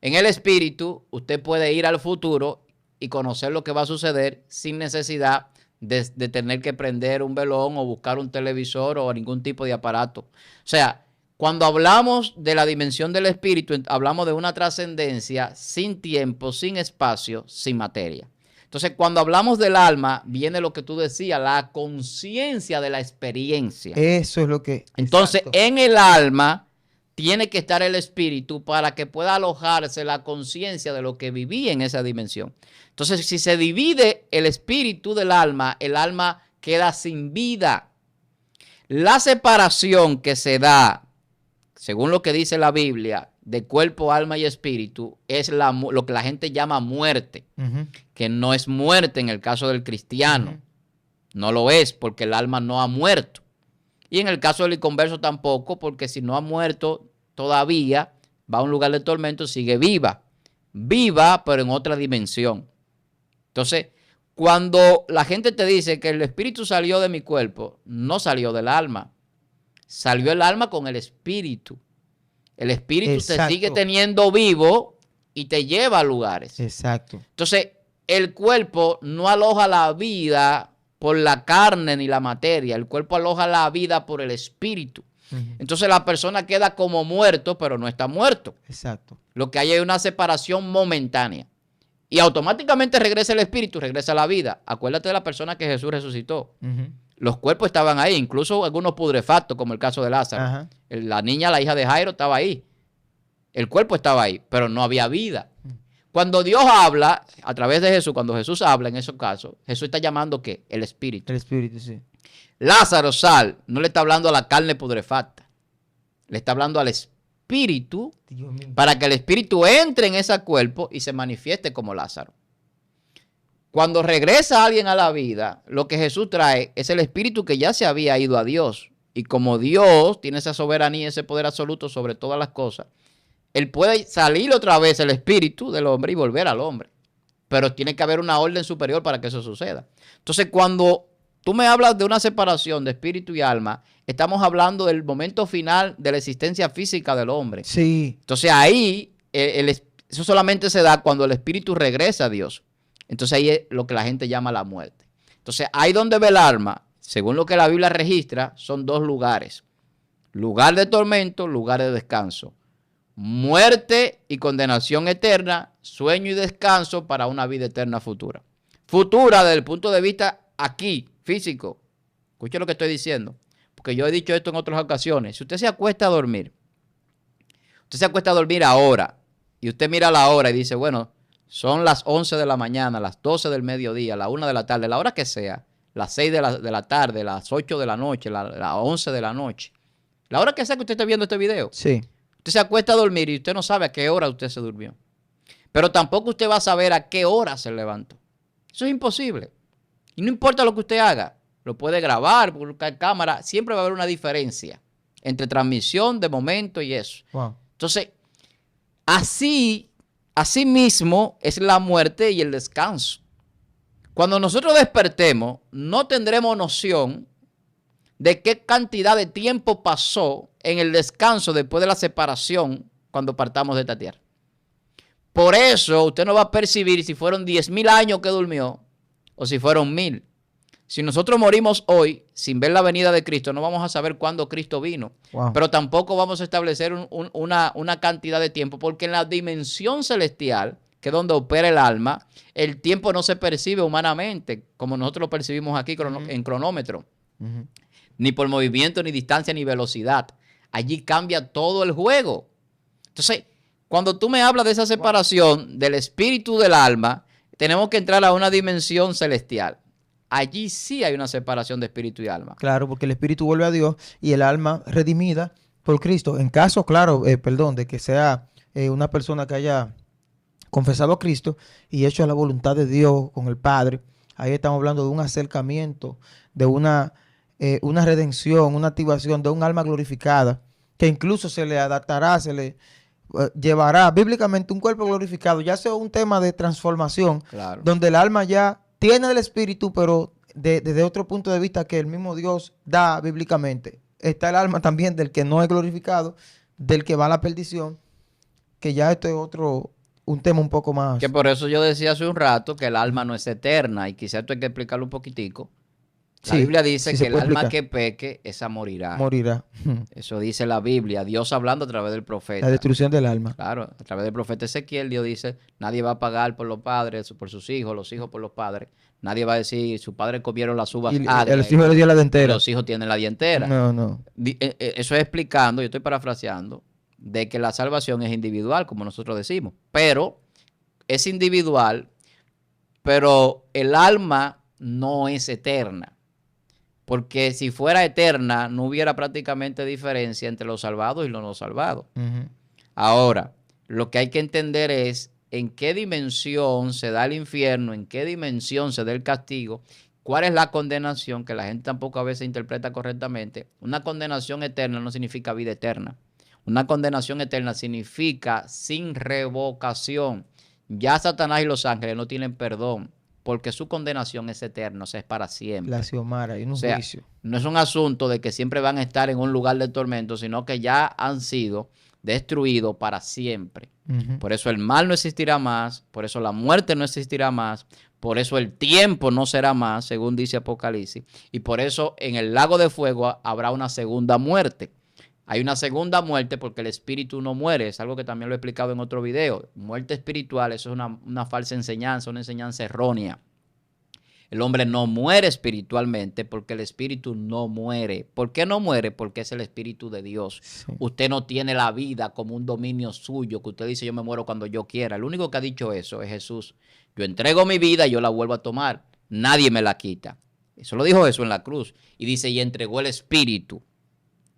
En el espíritu, usted puede ir al futuro y conocer lo que va a suceder sin necesidad de tener que prender un velón o buscar un televisor o ningún tipo de aparato. O sea, cuando hablamos de la dimensión del espíritu, hablamos de una trascendencia sin tiempo, sin espacio, sin materia. Entonces, cuando hablamos del alma, viene lo que tú decías, la conciencia de la experiencia. Eso es lo que... Entonces, exacto. en el alma tiene que estar el espíritu para que pueda alojarse la conciencia de lo que viví en esa dimensión. Entonces, si se divide el espíritu del alma, el alma queda sin vida. La separación que se da, según lo que dice la Biblia, de cuerpo, alma y espíritu, es lo que la gente llama muerte, que no es muerte en el caso del cristiano. No lo es, porque el alma no ha muerto. Y en el caso del inconverso tampoco, porque si no ha muerto todavía, va a un lugar de tormento, sigue viva. Viva, pero en otra dimensión. Entonces, cuando la gente te dice que el espíritu salió de mi cuerpo, no salió del alma. Salió el alma con el espíritu. El espíritu te Exacto. sigue teniendo vivo y te lleva a lugares. Exacto. Entonces, el cuerpo no aloja la vida por la carne ni la materia. El cuerpo aloja la vida por el espíritu. Entonces, la persona queda como muerto, pero no está muerto. Exacto. Lo que hay es una separación momentánea. Y automáticamente regresa el espíritu, regresa la vida. Acuérdate de la persona que Jesús resucitó. Los cuerpos estaban ahí, incluso algunos putrefactos, como el caso de Lázaro. Ajá. La niña, la hija de Jairo, estaba ahí. El cuerpo estaba ahí, pero no había vida. Cuando Dios habla, a través de Jesús, cuando Jesús habla en esos casos, Jesús está llamando ¿qué? El espíritu. El espíritu, sí. Lázaro, sal, no le está hablando a la carne putrefacta. Le está hablando al espíritu Dios mío. para que el espíritu entre en ese cuerpo y se manifieste como Lázaro. Cuando regresa alguien a la vida, lo que Jesús trae es el espíritu que ya se había ido a Dios. Y como Dios tiene esa soberanía, ese poder absoluto sobre todas las cosas, Él puede salir otra vez el espíritu del hombre y volver al hombre. Pero tiene que haber una orden superior para que eso suceda. Entonces, cuando tú me hablas de una separación de espíritu y alma, estamos hablando del momento final de la existencia física del hombre. Sí. Entonces ahí, eso solamente se da cuando el espíritu regresa a Dios. Entonces ahí es lo que la gente llama la muerte. Entonces ahí donde ve el alma, según lo que la Biblia registra, son dos lugares. Lugar de tormento, lugar de descanso. Muerte y condenación eterna, sueño y descanso para una vida eterna futura. Futura desde el punto de vista aquí, físico. Escuche lo que estoy diciendo, porque yo he dicho esto en otras ocasiones. Si usted se acuesta a dormir, ahora y usted mira la hora y dice, bueno, son las 11 de la mañana, las 12 del mediodía, la 1 de la tarde, la hora que sea, las 6 de la tarde, las 8 de la noche, las 11 de la noche, la hora que sea que usted esté viendo este video. Sí. Usted se acuesta a dormir y usted no sabe a qué hora usted se durmió. Pero tampoco usted va a saber a qué hora se levantó. Eso es imposible. Y no importa lo que usted haga. Lo puede grabar, buscar cámara. Siempre va a haber una diferencia entre transmisión de momento y eso. Wow. Entonces, así mismo es la muerte y el descanso. Cuando nosotros despertemos, no tendremos noción de qué cantidad de tiempo pasó en el descanso después de la separación cuando partamos de esta tierra. Por eso usted no va a percibir si fueron 10,000 años que durmió o si fueron 1,000. Si nosotros morimos hoy sin ver la venida de Cristo, no vamos a saber cuándo Cristo vino. Wow. Pero tampoco vamos a establecer una cantidad de tiempo, porque en la dimensión celestial, que es donde opera el alma, el tiempo no se percibe humanamente, como nosotros lo percibimos aquí en cronómetro. Ni por movimiento, ni distancia, ni velocidad. Allí cambia todo el juego. Entonces, cuando tú me hablas de esa separación del espíritu del alma, tenemos que entrar a una dimensión celestial. Allí sí hay una separación de espíritu y alma. Claro, porque el espíritu vuelve a Dios y el alma redimida por Cristo. En caso, claro, de que sea una persona que haya confesado a Cristo y hecho la voluntad de Dios con el Padre, ahí estamos hablando de un acercamiento, de una redención, una activación de un alma glorificada, que incluso se le adaptará, se le llevará bíblicamente un cuerpo glorificado, ya sea un tema de transformación, Claro. donde el alma ya tiene el espíritu, pero desde otro punto de vista que el mismo Dios da bíblicamente. Está el alma también del que no es glorificado, del que va a la perdición, que ya esto es un tema un poco más. Que por eso yo decía hace un rato que el alma no es eterna, y quizás esto hay que explicarlo un poquitico. La Sí, Biblia dice sí se que el puede alma explicar. que peque, esa morirá. Morirá. Eso dice la Biblia, Dios hablando a través del profeta. La destrucción del alma. Claro, a través del profeta Ezequiel, Dios dice, nadie va a pagar por los padres, por sus hijos, los hijos por los padres. Nadie va a decir, sus padres comieron las uvas Y agrias, los hijos le dio la dentera. los hijos tienen la dientera. No. Eso es explicando, yo estoy parafraseando, de que la salvación es individual, como nosotros decimos. Pero es individual, pero el alma no es eterna. Porque si fuera eterna, no hubiera prácticamente diferencia entre los salvados y los no salvados. Ujú. Ahora, lo que hay que entender es en qué dimensión se da el infierno, en qué dimensión se da el castigo, cuál es la condenación, que la gente tampoco a veces interpreta correctamente. Una condenación eterna no significa vida eterna. Una condenación eterna significa sin revocación. Ya Satanás y los ángeles no tienen perdón. porque su condenación es eterna, o sea, es para siempre. La Xiomara, hay un O sea, juicio. no es un asunto de que siempre van a estar en un lugar de tormento, sino que ya han sido destruidos para siempre. Ujú. Por eso el mal no existirá más, por eso la muerte no existirá más, por eso el tiempo no será más, según dice Apocalipsis, y por eso en el lago de fuego habrá una segunda muerte. Hay una segunda muerte porque el espíritu no muere, es algo que también lo he explicado en otro video. Muerte espiritual, eso es una falsa enseñanza, una enseñanza errónea. El hombre no muere espiritualmente porque el espíritu no muere. ¿Por qué no muere? Porque es el espíritu de Dios. Sí. Usted no tiene la vida como un dominio suyo, que usted dice yo me muero cuando yo quiera. El único que ha dicho eso es Jesús. Yo entrego mi vida y yo la vuelvo a tomar. Nadie me la quita. Eso lo dijo Jesús en la cruz. Y dice, y entregó el espíritu.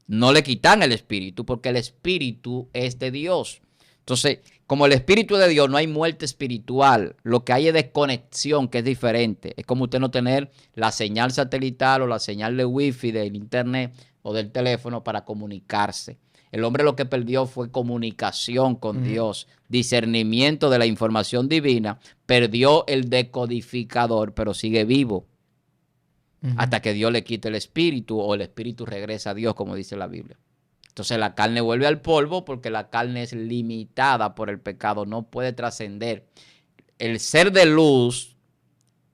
No le quitan el espíritu porque el espíritu es de Dios. Entonces, como el espíritu es de Dios, no hay muerte espiritual. Lo que hay es desconexión, que es diferente. Es como usted no tener la señal satelital o la señal de wifi del internet o del teléfono para comunicarse. El hombre lo que perdió fue comunicación con Dios, discernimiento de la información divina. Perdió el decodificador, pero sigue vivo. Hasta que Dios le quite el espíritu o el espíritu regresa a Dios, como dice la Biblia. Entonces la carne vuelve al polvo porque la carne es limitada por el pecado, no puede trascender. El ser de luz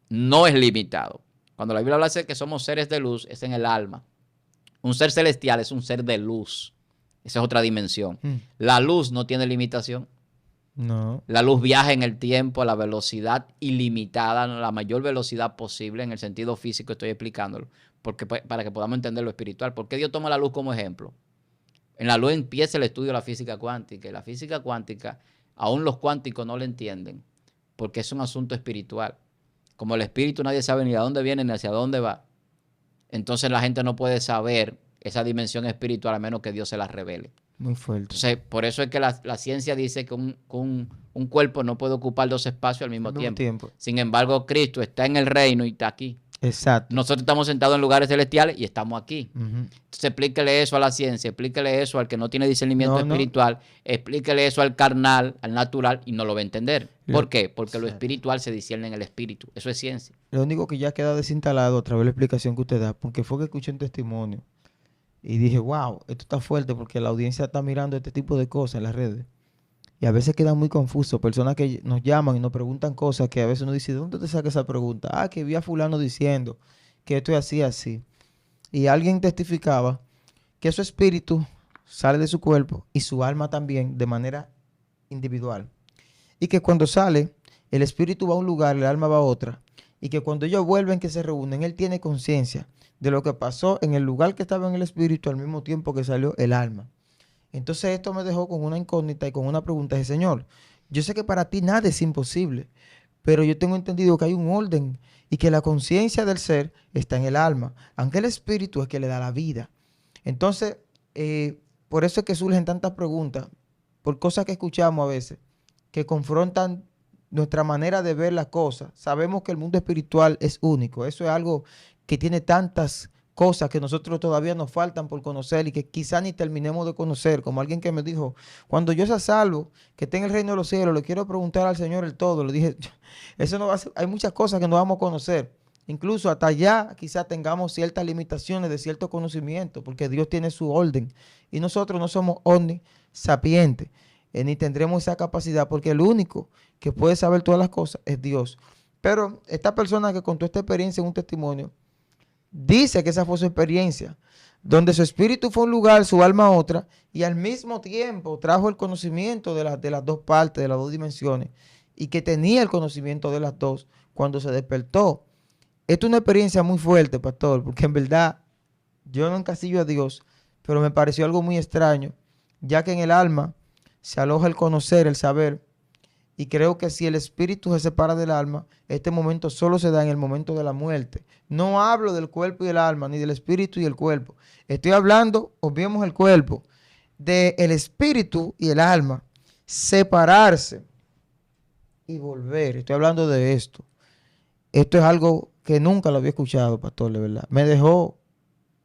no es limitado. Cuando la Biblia habla de que somos seres de luz, es en el alma. Un ser celestial es un ser de luz. Esa es otra dimensión. La luz no tiene limitación. No. La luz viaja en el tiempo a la velocidad ilimitada, la mayor velocidad posible en el sentido físico, estoy explicándolo, porque, para que podamos entender lo espiritual. ¿Por qué Dios toma la luz como ejemplo? En la luz empieza el estudio de la física cuántica. Y la física cuántica, aún los cuánticos no la entienden, porque es un asunto espiritual. Como el espíritu nadie sabe ni a dónde viene ni hacia dónde va. Entonces la gente no puede saber esa dimensión espiritual a menos que Dios se la revele. Muy fuerte. Entonces, por eso es que la ciencia dice que un cuerpo no puede ocupar dos espacios al mismo tiempo. Sin embargo, Cristo está en el reino y está aquí. Exacto. Nosotros estamos sentados en lugares celestiales y estamos aquí. Ujú. Entonces, explíquele eso a la ciencia, explíquele eso al que no tiene discernimiento espiritual, explíquele eso al carnal, al natural, y no lo va a entender. ¿Por qué? Porque lo espiritual se discierne en el espíritu. Eso es ciencia. Lo único que ya queda desinstalado a través de la explicación que usted da, porque fue que escuché un testimonio y dije, wow, esto está fuerte porque la audiencia está mirando este tipo de cosas en las redes. Y a veces quedan muy confusos. Personas que nos llaman y nos preguntan cosas que a veces uno dice, ¿de dónde te saca esa pregunta? Ah, que vi a fulano diciendo que esto es así, así. Y alguien testificaba que su espíritu sale de su cuerpo y su alma también de manera individual. Y que cuando sale, el espíritu va a un lugar, el alma va a otra. Y que cuando ellos vuelven, que se reúnen, él tiene conciencia de lo que pasó en el lugar que estaba en el espíritu al mismo tiempo que salió el alma. Entonces esto me dejó con una incógnita y con una pregunta. Dije, Señor, yo sé que para ti nada es imposible, pero yo tengo entendido que hay un orden y que la conciencia del ser está en el alma, aunque el espíritu es que le da la vida. Entonces, por eso es que surgen tantas preguntas, por cosas que escuchamos a veces, que confrontan nuestra manera de ver las cosas. Sabemos que el mundo espiritual es único. Eso es algo que tiene tantas cosas que nosotros todavía nos faltan por conocer y que quizá ni terminemos de conocer. Como alguien que me dijo, cuando yo sea salvo, que esté en el reino de los cielos, le quiero preguntar al Señor el todo. Le dije, eso no va a ser, hay muchas cosas que no vamos a conocer. Incluso hasta allá quizá tengamos ciertas limitaciones de cierto conocimiento, porque Dios tiene su orden. Y nosotros no somos omnisapientes, ni tendremos esa capacidad, porque el único que puede saber todas las cosas es Dios. Pero esta persona que contó esta experiencia en un testimonio, dice que esa fue su experiencia, donde su espíritu fue a un lugar, su alma a otra, y al mismo tiempo trajo el conocimiento de las dos partes, de las dos dimensiones, y que tenía el conocimiento de las dos cuando se despertó. Esto es una experiencia muy fuerte, pastor, porque en verdad yo no encasillo a Dios, pero me pareció algo muy extraño, ya que en el alma se aloja el conocer, el saber, y creo que si el espíritu se separa del alma, este momento solo se da en el momento de la muerte. No hablo del cuerpo y el alma, ni del espíritu y el cuerpo. Estoy hablando, obviemos el cuerpo, del espíritu y el alma, separarse y volver. Estoy hablando de esto. Esto es algo que nunca lo había escuchado, pastor, de verdad. Me dejó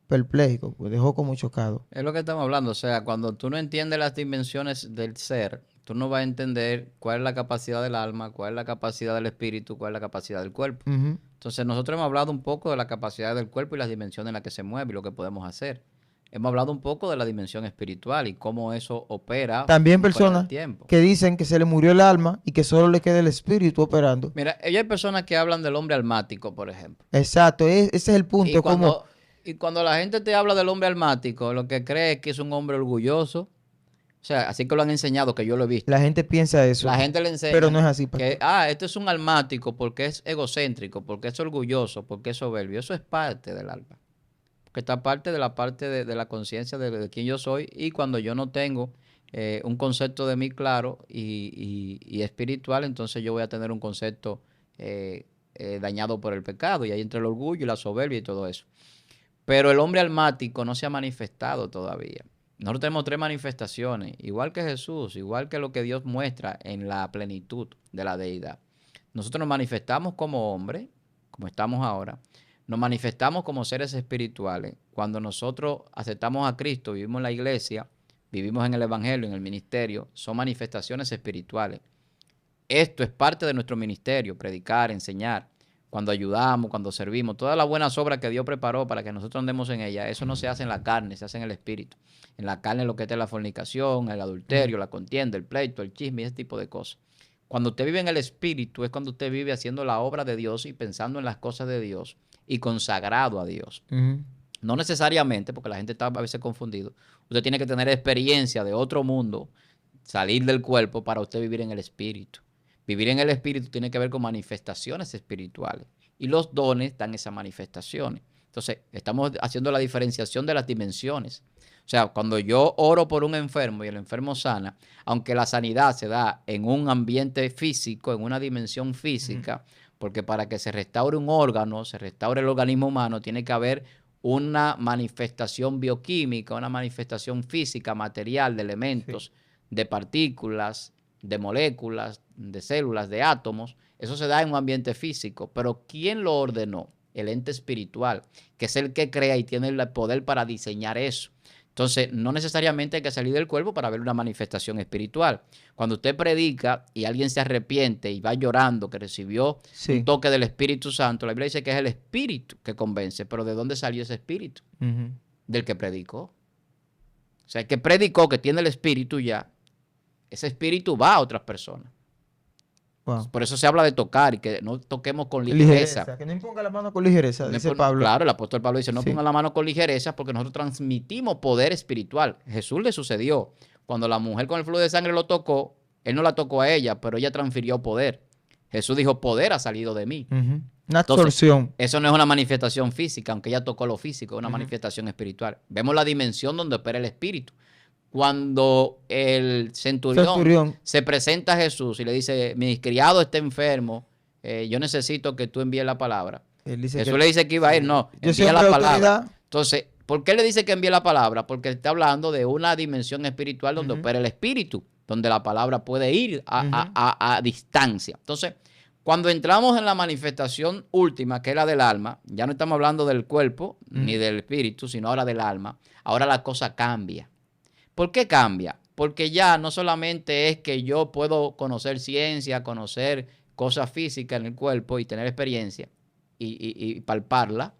perplejo, me dejó como chocado. Es lo que estamos hablando. O sea, cuando tú no entiendes las dimensiones del ser, tú no vas a entender cuál es la capacidad del alma, cuál es la capacidad del espíritu, cuál es la capacidad del cuerpo. Ujú. Entonces, nosotros hemos hablado un poco de la capacidad del cuerpo y las dimensiones en las que se mueve y lo que podemos hacer. Hemos hablado un poco de la dimensión espiritual y cómo eso opera También fuera del personas tiempo. que dicen que se le murió el alma y que solo le queda el espíritu operando. Mira, hay personas que hablan del hombre almático, por ejemplo. Exacto, ese es el punto. Y Como cuando la gente te habla del hombre almático, lo que cree es que es un hombre orgulloso. O sea, así que lo han enseñado, que yo lo he visto. la gente piensa eso, La gente le enseña pero no es así, que, pastor. este es un almático porque es egocéntrico, porque es orgulloso, porque es soberbio. Eso es parte del alma. Porque está parte de la conciencia de quién yo soy. Y cuando yo no tengo un concepto de mí claro y espiritual, entonces yo voy a tener un concepto dañado por el pecado. Y ahí entra el orgullo y la soberbia y todo eso. Pero el hombre almático no se ha manifestado todavía. Nosotros tenemos 3 manifestaciones, igual que Jesús, igual que lo que Dios muestra en la plenitud de la deidad. Nosotros nos manifestamos como hombres, como estamos ahora. Nos manifestamos como seres espirituales. Cuando nosotros aceptamos a Cristo, vivimos en la iglesia, vivimos en el evangelio, en el ministerio, son manifestaciones espirituales. Esto es parte de nuestro ministerio, predicar, enseñar. Cuando ayudamos, cuando servimos, todas las buenas obras que Dios preparó para que nosotros andemos en ellas, eso no se hace en la carne, se hace en el espíritu. En la carne lo que es la fornicación, el adulterio, la contienda, el pleito, el chisme, ese tipo de cosas. Cuando usted vive en el espíritu es cuando usted vive haciendo la obra de Dios y pensando en las cosas de Dios y consagrado a Dios. Ujú. No necesariamente, porque la gente está a veces confundido. Usted tiene que tener experiencia de otro mundo, salir del cuerpo para usted vivir en el espíritu. Vivir en el espíritu tiene que ver con manifestaciones espirituales. Y los dones dan esas manifestaciones. Entonces, estamos haciendo la diferenciación de las dimensiones. O sea, cuando yo oro por un enfermo y el enfermo sana, aunque la sanidad se da en un ambiente físico, en una dimensión física, porque para que se restaure un órgano, se restaure el organismo humano, tiene que haber una manifestación bioquímica, una manifestación física, material, de elementos, de partículas, de moléculas, de células, de átomos. Eso se da en un ambiente físico. Pero ¿quién lo ordenó? El ente espiritual, que es el que crea y tiene el poder para diseñar eso. Entonces, no necesariamente hay que salir del cuerpo para ver una manifestación espiritual. Cuando usted predica y alguien se arrepiente y va llorando que recibió un toque del Espíritu Santo, la Biblia dice que es el Espíritu que convence. Pero ¿de dónde salió ese Espíritu? Ujú. Del que predicó. O sea, el que predicó, que tiene el Espíritu ya, ese Espíritu va a otras personas. Wow. Por eso se habla de tocar y que no toquemos con ligereza. Que no imponga la mano con ligereza, dice Pablo. Claro, el apóstol Pablo dice, no Sí. pongan la mano con ligereza porque nosotros transmitimos poder espiritual. Jesús le sucedió. Cuando la mujer con el flujo de sangre lo tocó, él no la tocó a ella, pero ella transfirió poder. Jesús dijo, poder ha salido de mí. Ujú. Una Entonces, absorción. eso no es una manifestación física, aunque ella tocó lo físico, es una manifestación espiritual. Vemos la dimensión donde opera el espíritu. Cuando el centurión se presenta a Jesús y le dice, mi criado está enfermo, yo necesito que tú envíes la palabra. Jesús le dice que iba a ir, no, envía la palabra. Entonces, ¿por qué le dice que envíe la palabra? Porque está hablando de una dimensión espiritual donde opera el espíritu, donde la palabra puede ir a distancia. Entonces, cuando entramos en la manifestación última, que es la del alma, ya no estamos hablando del cuerpo ni del espíritu, sino ahora del alma. Ahora la cosa cambia. ¿Por qué cambia? Porque ya no solamente es que yo puedo conocer ciencia, conocer cosas físicas en el cuerpo y tener experiencia y palparla.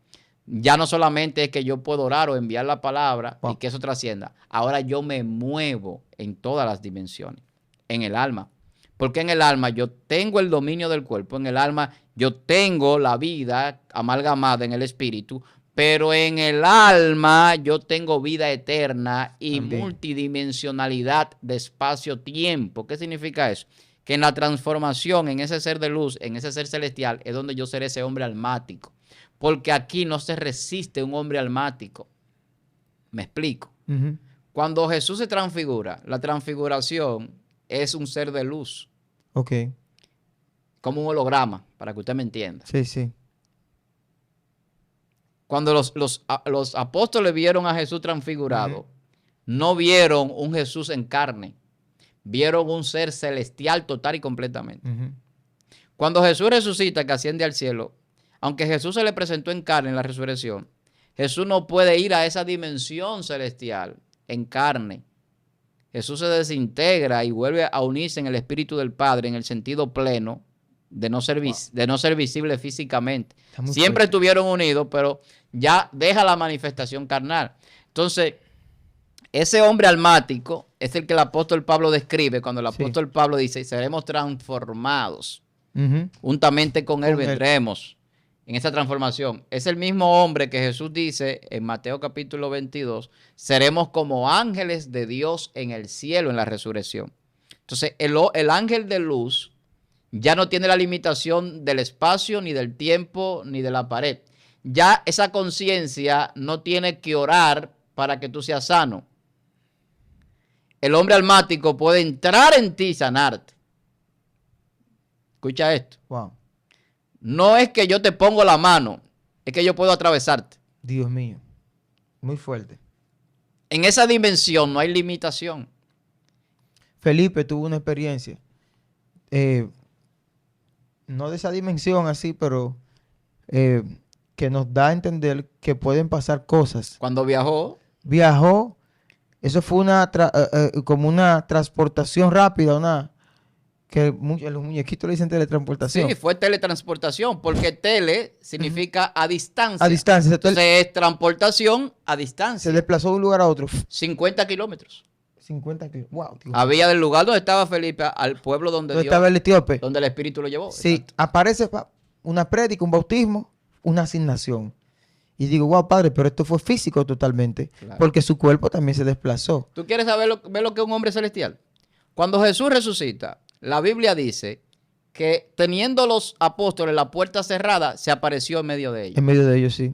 Ya no solamente es que yo puedo orar o enviar la palabra y que eso trascienda. Ahora yo me muevo en todas las dimensiones, en el alma. Porque en el alma yo tengo el dominio del cuerpo, en el alma yo tengo la vida amalgamada en el espíritu, pero en el alma yo tengo vida eterna y multidimensionalidad de espacio-tiempo. ¿Qué significa eso? Que en la transformación, en ese ser de luz, en ese ser celestial, es donde yo seré ese hombre almático. Porque aquí no se resiste un hombre almático. ¿Me explico? Cuando Jesús se transfigura, la transfiguración es un ser de luz. Ok. Como un holograma, para que usted me entienda. Sí, sí. Cuando los apóstoles vieron a Jesús transfigurado, no vieron un Jesús en carne, vieron un ser celestial total y completamente. Cuando Jesús resucita, que asciende al cielo, aunque Jesús se le presentó en carne en la resurrección, Jesús no puede ir a esa dimensión celestial en carne. Jesús se desintegra y vuelve a unirse en el Espíritu del Padre en el sentido pleno de no ser, de no ser visible físicamente. Siempre estuvieron unidos, pero ya deja la manifestación carnal. Entonces, ese hombre almático es el que el apóstol Pablo describe cuando el apóstol Pablo dice, seremos transformados. Juntamente con él vendremos en esa transformación. Es el mismo hombre que Jesús dice en Mateo capítulo 22, seremos como ángeles de Dios en el cielo en la resurrección. Entonces, el ángel de luz ya no tiene la limitación del espacio, ni del tiempo, ni de la pared. Ya esa conciencia no tiene que orar para que tú seas sano. El hombre almático puede entrar en ti y sanarte. Escucha esto. Wow. No es que yo te pongo la mano, es que yo puedo atravesarte. Dios mío. Muy fuerte. En esa dimensión no hay limitación. Felipe tuvo una experiencia. No de esa dimensión así, pero que nos da a entender que pueden pasar cosas. Cuando Viajó, eso fue como una transportación rápida, que los muñequitos le dicen teletransportación. Sí, fue teletransportación, porque tele significa a distancia. A distancia. Entonces es transportación a distancia. Se desplazó de un lugar a otro. 50 kilómetros. 50 kilómetros. Wow, tío. Había del lugar donde estaba Felipe al pueblo donde Dios, estaba el etíope. donde el Espíritu lo llevó. Sí, exacto. aparece una prédica, un bautismo, una asignación. Y digo, wow, padre, pero esto fue físico totalmente. Claro. Porque su cuerpo también se desplazó. ¿Tú quieres saber ver lo que es un hombre celestial? Cuando Jesús resucita, la Biblia dice que teniendo los apóstoles la puerta cerrada, se apareció en medio de ellos. En medio de ellos, sí.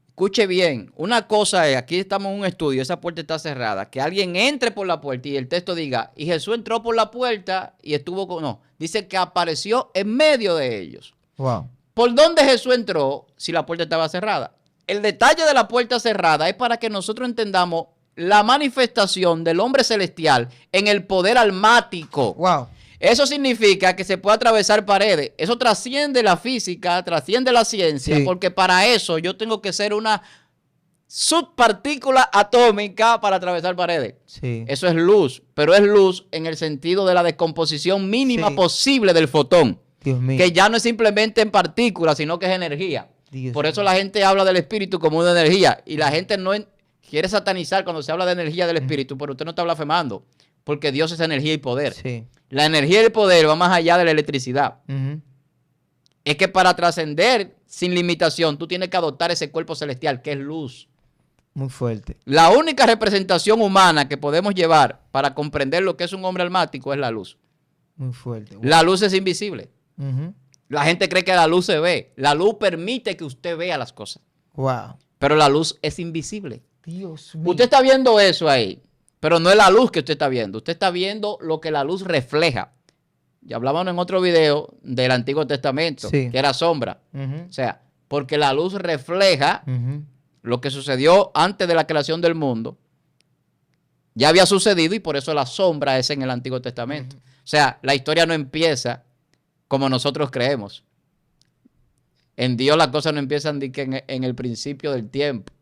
Escuche bien, una cosa es, aquí estamos en un estudio, esa puerta está cerrada, que alguien entre por la puerta y el texto diga, y Jesús entró por la puerta y estuvo con... No, dice que apareció en medio de ellos. Wow. ¿Por dónde Jesús entró si la puerta estaba cerrada? El detalle de la puerta cerrada es para que nosotros entendamos la manifestación del hombre celestial en el poder almático. Wow. Eso significa que se puede atravesar paredes. Eso trasciende la física, trasciende la ciencia, sí. Porque para eso yo tengo que ser una subpartícula atómica para atravesar paredes. Sí. Eso es luz, pero es luz en el sentido de la descomposición mínima posible del fotón. Dios mío. Que ya no es simplemente en partículas, sino que es energía. Por eso la gente habla del espíritu como una energía. Y la gente no quiere satanizar cuando se habla de energía del espíritu, pero usted no está blasfemando. Porque Dios es energía y poder. Sí. La energía y el poder va más allá de la electricidad. Es que para trascender sin limitación, tú tienes que adoptar ese cuerpo celestial, que es luz. Muy fuerte. La única representación humana que podemos llevar para comprender lo que es un hombre almático es la luz. Muy fuerte. Wow. La luz es invisible. La gente cree que la luz se ve. La luz permite que usted vea las cosas. Wow. Pero la luz es invisible. Dios mío. Usted está viendo eso ahí, pero no es la luz que usted está viendo. Usted está viendo lo que la luz refleja. Ya hablábamos en otro video del Antiguo Testamento, que era sombra. O sea, porque la luz refleja lo que sucedió antes de la creación del mundo. Ya había sucedido y por eso la sombra es en el Antiguo Testamento. O sea, la historia no empieza como nosotros creemos. En Dios las cosas no empiezan en el principio del tiempo.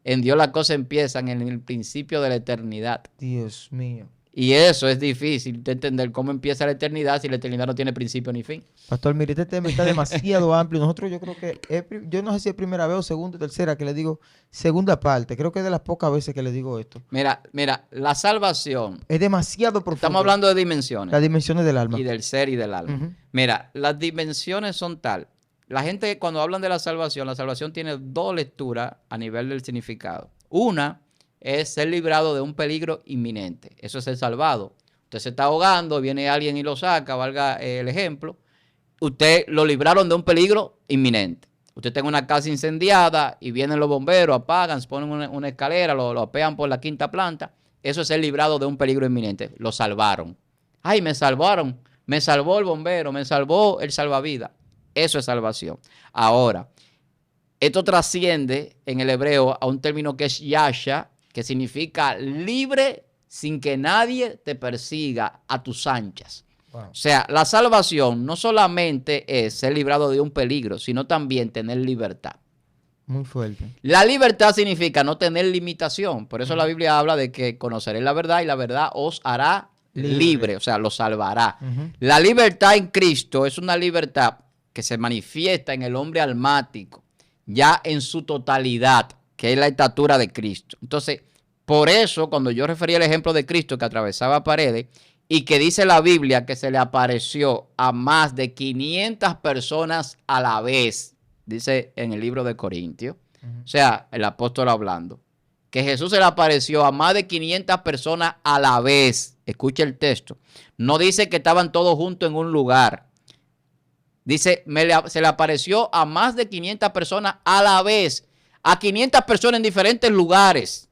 En Dios las cosas empiezan en el principio de la eternidad. Dios mío. Y eso es difícil de entender cómo empieza la eternidad si la eternidad no tiene principio ni fin. Pastor, mire, este tema está demasiado amplio. Nosotros yo creo que, yo no sé si es primera vez o segunda o tercera que le digo segunda parte. Creo que es de las pocas veces que le digo esto. Mira, la salvación. Es demasiado profundo. Estamos hablando de dimensiones. Las dimensiones del alma. Y del ser y del alma. Mira, las dimensiones son tal. La gente cuando hablan de la salvación tiene dos lecturas a nivel del significado. Una es ser librado de un peligro inminente. Eso es ser salvado. Usted se está ahogando, viene alguien y lo saca, valga el ejemplo. Usted lo libraron de un peligro inminente. Usted está en una casa incendiada y vienen los bomberos, apagan, se ponen una escalera, lo apean por la quinta planta. Eso es ser librado de un peligro inminente. Lo salvaron. Ay, me salvaron. Me salvó el bombero, me salvó el salvavidas. Eso es salvación. Ahora, esto trasciende en el hebreo a un término que es yasha, que significa libre sin que nadie te persiga a tus anchas. Wow. O sea, la salvación no solamente es ser librado de un peligro, sino también tener libertad. Muy fuerte. La libertad significa no tener limitación. Por eso la Biblia habla de que conoceréis la verdad y la verdad os hará libre, o sea, lo salvará. La libertad en Cristo es una libertad que se manifiesta en el hombre almático, ya en su totalidad, que es la estatura de Cristo. Entonces, por eso, cuando yo refería el ejemplo de Cristo que atravesaba paredes y que dice la Biblia que se le apareció a más de 500 personas a la vez, dice en el libro de Corintios, o sea, el apóstol hablando, que Jesús se le apareció a más de 500 personas a la vez. Escucha el texto. No dice que estaban todos juntos en un lugar. Dice, se le apareció a más de 500 personas a la vez. A 500 personas en diferentes lugares.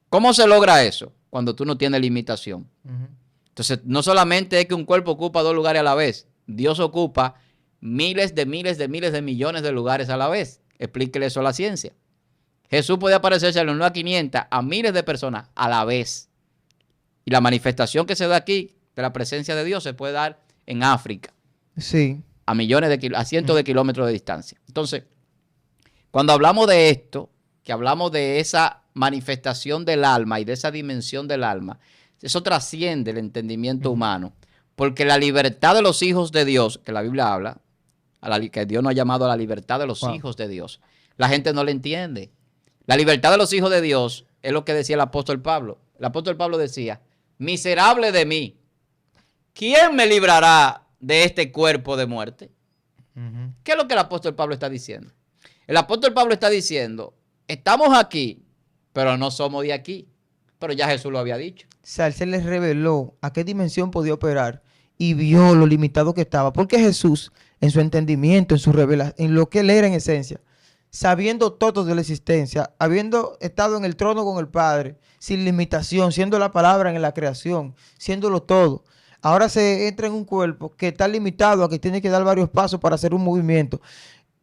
¿Cómo se logra eso? Cuando tú no tienes limitación. Entonces, no solamente es que un cuerpo ocupa 2 lugares a la vez. Dios ocupa miles de millones de lugares a la vez. Explíquele eso a la ciencia. Jesús podía aparecerse no a 500, a miles de personas a la vez. Y la manifestación que se da aquí de la presencia de Dios se puede dar en África. Sí. A cientos de kilómetros de distancia. Entonces, cuando hablamos de esto, que hablamos de esa manifestación del alma y de esa dimensión del alma, eso trasciende el entendimiento humano. Porque la libertad de los hijos de Dios, que la Biblia habla, que Dios nos ha llamado a la libertad de los hijos de Dios, la gente no le entiende. La libertad de los hijos de Dios es lo que decía el apóstol Pablo. El apóstol Pablo decía, miserable de mí, ¿quién me librará de este cuerpo de muerte? ¿Qué es lo que el apóstol Pablo está diciendo? El apóstol Pablo está diciendo, estamos aquí, pero no somos de aquí. Pero ya Jesús lo había dicho. O sea, él se les reveló a qué dimensión podía operar y vio lo limitado que estaba. Porque Jesús, en su entendimiento, en su revelación, en lo que él era en esencia, sabiendo todo de la existencia, habiendo estado en el trono con el Padre, sin limitación, siendo la palabra en la creación, siéndolo todo. Ahora se entra en un cuerpo que está limitado a que tiene que dar varios pasos para hacer un movimiento.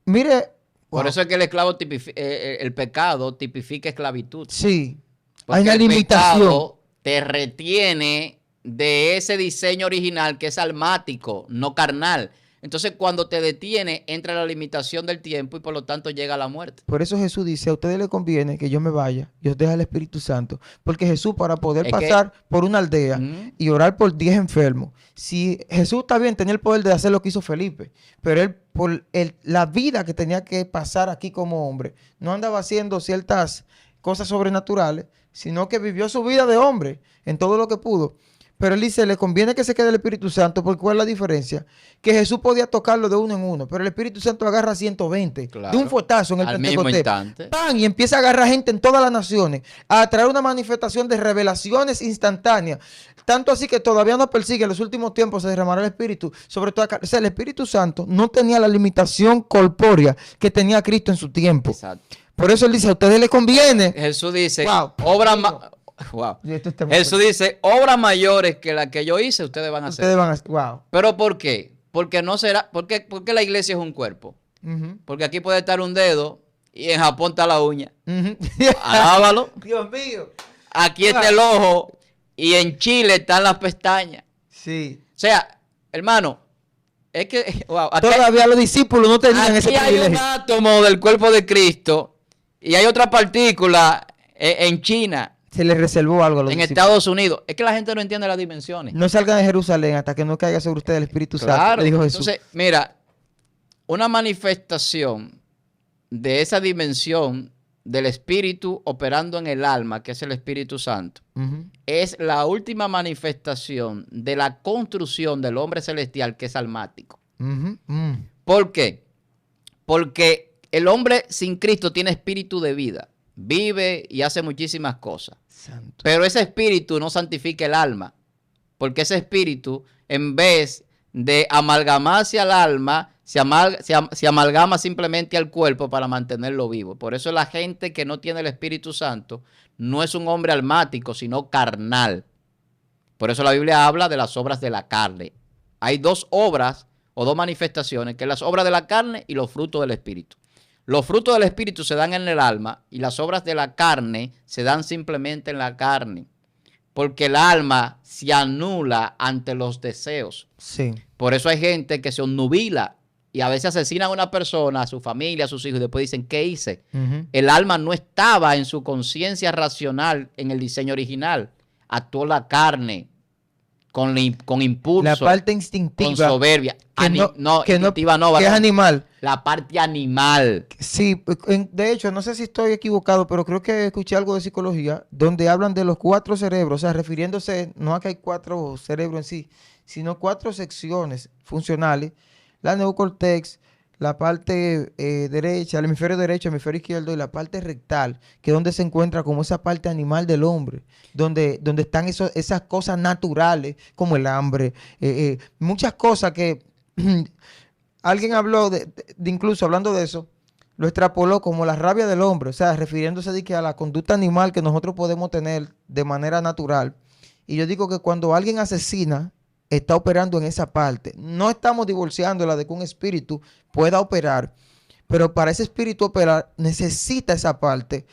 Mire. Por eso es que el pecado tipifica esclavitud. Sí. Porque hay una limitación. Pecado te retiene de ese diseño original que es almático, no carnal. Entonces, cuando te detiene, entra la limitación del tiempo y por lo tanto llega la muerte. Por eso Jesús dice, a ustedes les conviene que yo me vaya y os deje el Espíritu Santo. Porque Jesús, para poder pasar por una aldea y orar por 10 enfermos, si Jesús está bien, tenía el poder de hacer lo que hizo Felipe, pero él, por la vida que tenía que pasar aquí como hombre, no andaba haciendo ciertas cosas sobrenaturales, sino que vivió su vida de hombre en todo lo que pudo. Pero él dice, le conviene que se quede el Espíritu Santo, porque ¿cuál es la diferencia? Que Jesús podía tocarlo de uno en uno, pero el Espíritu Santo agarra 120, claro, de un fuetazo en el al Pentecostés. mismo instante. ¡Pam! Y empieza a agarrar gente en todas las naciones, a traer una manifestación de revelaciones instantáneas. Tanto así que todavía nos persigue, en los últimos tiempos se derramará el Espíritu sobre toda carne. O sea, el Espíritu Santo no tenía la limitación corpórea que tenía Cristo en su tiempo. Exacto. Por eso él dice, a ustedes les conviene. Jesús dice, Wow. Jesús dice, obras mayores que las que yo hice, ustedes van a hacer. Wow. ¿Pero por qué? Porque no será, porque la iglesia es un cuerpo. Porque aquí puede estar un dedo y en Japón está la uña. Alábalo. Dios mío. Aquí está el ojo y en Chile están las pestañas. Sí. O sea, hermano, es que todavía los discípulos no tenían ese privilegio. Hay un átomo del cuerpo de Cristo y hay otra partícula en China. Se les reservó algo a los discípulos. Estados Unidos. Es que la gente no entiende las dimensiones. No salgan de Jerusalén hasta que no caiga sobre ustedes el Espíritu Santo, le dijo Jesús. Entonces, mira, una manifestación de esa dimensión del Espíritu operando en el alma, que es el Espíritu Santo, es la última manifestación de la construcción del hombre celestial, que es almático. ¿Por qué? Porque el hombre sin Cristo tiene espíritu de vida. Vive y hace muchísimas cosas. Santo. Pero ese espíritu no santifica el alma. Porque ese espíritu, en vez de amalgamarse al alma, se amalgama simplemente al cuerpo para mantenerlo vivo. Por eso la gente que no tiene el Espíritu Santo no es un hombre almático, sino carnal. Por eso la Biblia habla de las obras de la carne. Hay 2 obras o 2 manifestaciones, que es las obras de la carne y los frutos del Espíritu. Los frutos del Espíritu se dan en el alma y las obras de la carne se dan simplemente en la carne. Porque el alma se anula ante los deseos. Sí. Por eso hay gente que se obnubila Y a veces asesinan a una persona, a su familia, a sus hijos, y después dicen, ¿qué hice? Ujú. El alma no estaba en su conciencia racional en el diseño original. Actuó la carne con impulso, La parte con instintiva, soberbia. Instintiva no, que es varón. animal. La parte animal. Sí, de hecho, no sé si estoy equivocado, pero creo que escuché algo de psicología donde hablan de los 4 cerebros, o sea, refiriéndose no a que hay 4 cerebros en sí, sino 4 secciones funcionales: la neocortex, la parte derecha, el hemisferio derecho, el hemisferio izquierdo y la parte rectal, que es donde se encuentra como esa parte animal del hombre, donde están esas cosas naturales como el hambre, muchas cosas que alguien habló de incluso hablando de eso, lo extrapoló como la rabia del hombre, o sea, refiriéndose de que a la conducta animal que nosotros podemos tener de manera natural. Y yo digo que cuando alguien asesina, está operando en esa parte. No estamos divorciándola de que un espíritu pueda operar, pero para ese espíritu operar necesita esa parte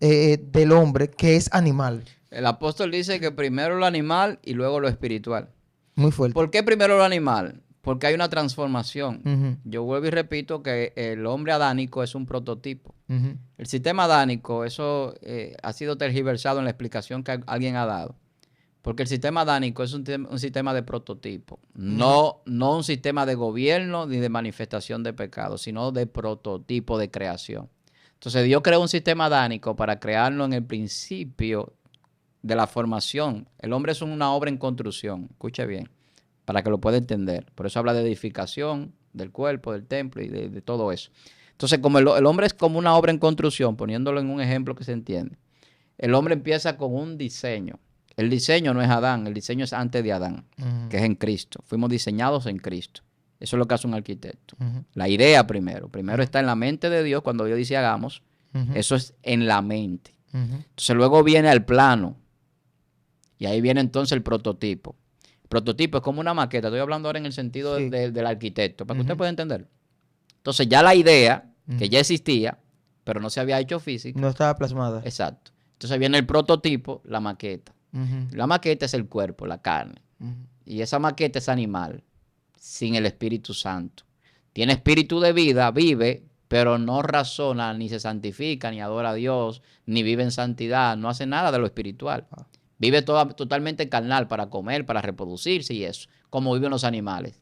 del hombre que es animal. El apóstol dice que primero lo animal y luego lo espiritual. Muy fuerte. ¿Por qué primero lo animal? Porque hay una transformación. Ujú, Yo vuelvo y repito que el hombre adánico es un prototipo. ujú, El sistema adánico, eso ha sido tergiversado en la explicación que alguien ha dado. Porque el sistema adánico es un sistema de prototipo. No un sistema de gobierno ni de manifestación de pecado, sino de prototipo de creación. Entonces Dios creó un sistema adánico para crearlo en el principio de la formación. El hombre es una obra en construcción. Escuche bien, para que lo pueda entender. Por eso habla de edificación del cuerpo, del templo y de todo eso. Entonces, como el hombre es como una obra en construcción, poniéndolo en un ejemplo que se entiende, el hombre empieza con un diseño. El diseño no es Adán, el diseño es antes de Adán, ujú, que es en Cristo. Fuimos diseñados en Cristo. Eso es lo que hace un arquitecto. ujú, La idea primero. Primero está en la mente de Dios. Cuando Dios dice hagamos, ujú, eso es en la mente. ujú. Entonces luego viene al plano. Y ahí viene entonces el prototipo. El prototipo es como una maqueta. Estoy hablando ahora en el sentido Sí. del arquitecto, para que usted Ujú. pueda entender. Entonces ya la idea, que Ujú. ya existía, pero no se había hecho física. No estaba plasmada. Exacto. Entonces viene el prototipo, la maqueta. Ujú, La maqueta es el cuerpo, la carne. ujú, Y esa maqueta es animal, sin el Espíritu Santo. Tiene espíritu de vida, vive, pero no razona, ni se santifica, ni adora a Dios, ni vive en santidad, no hace nada de lo espiritual. Ah. Vive totalmente carnal para comer, para reproducirse y eso, como viven los animales.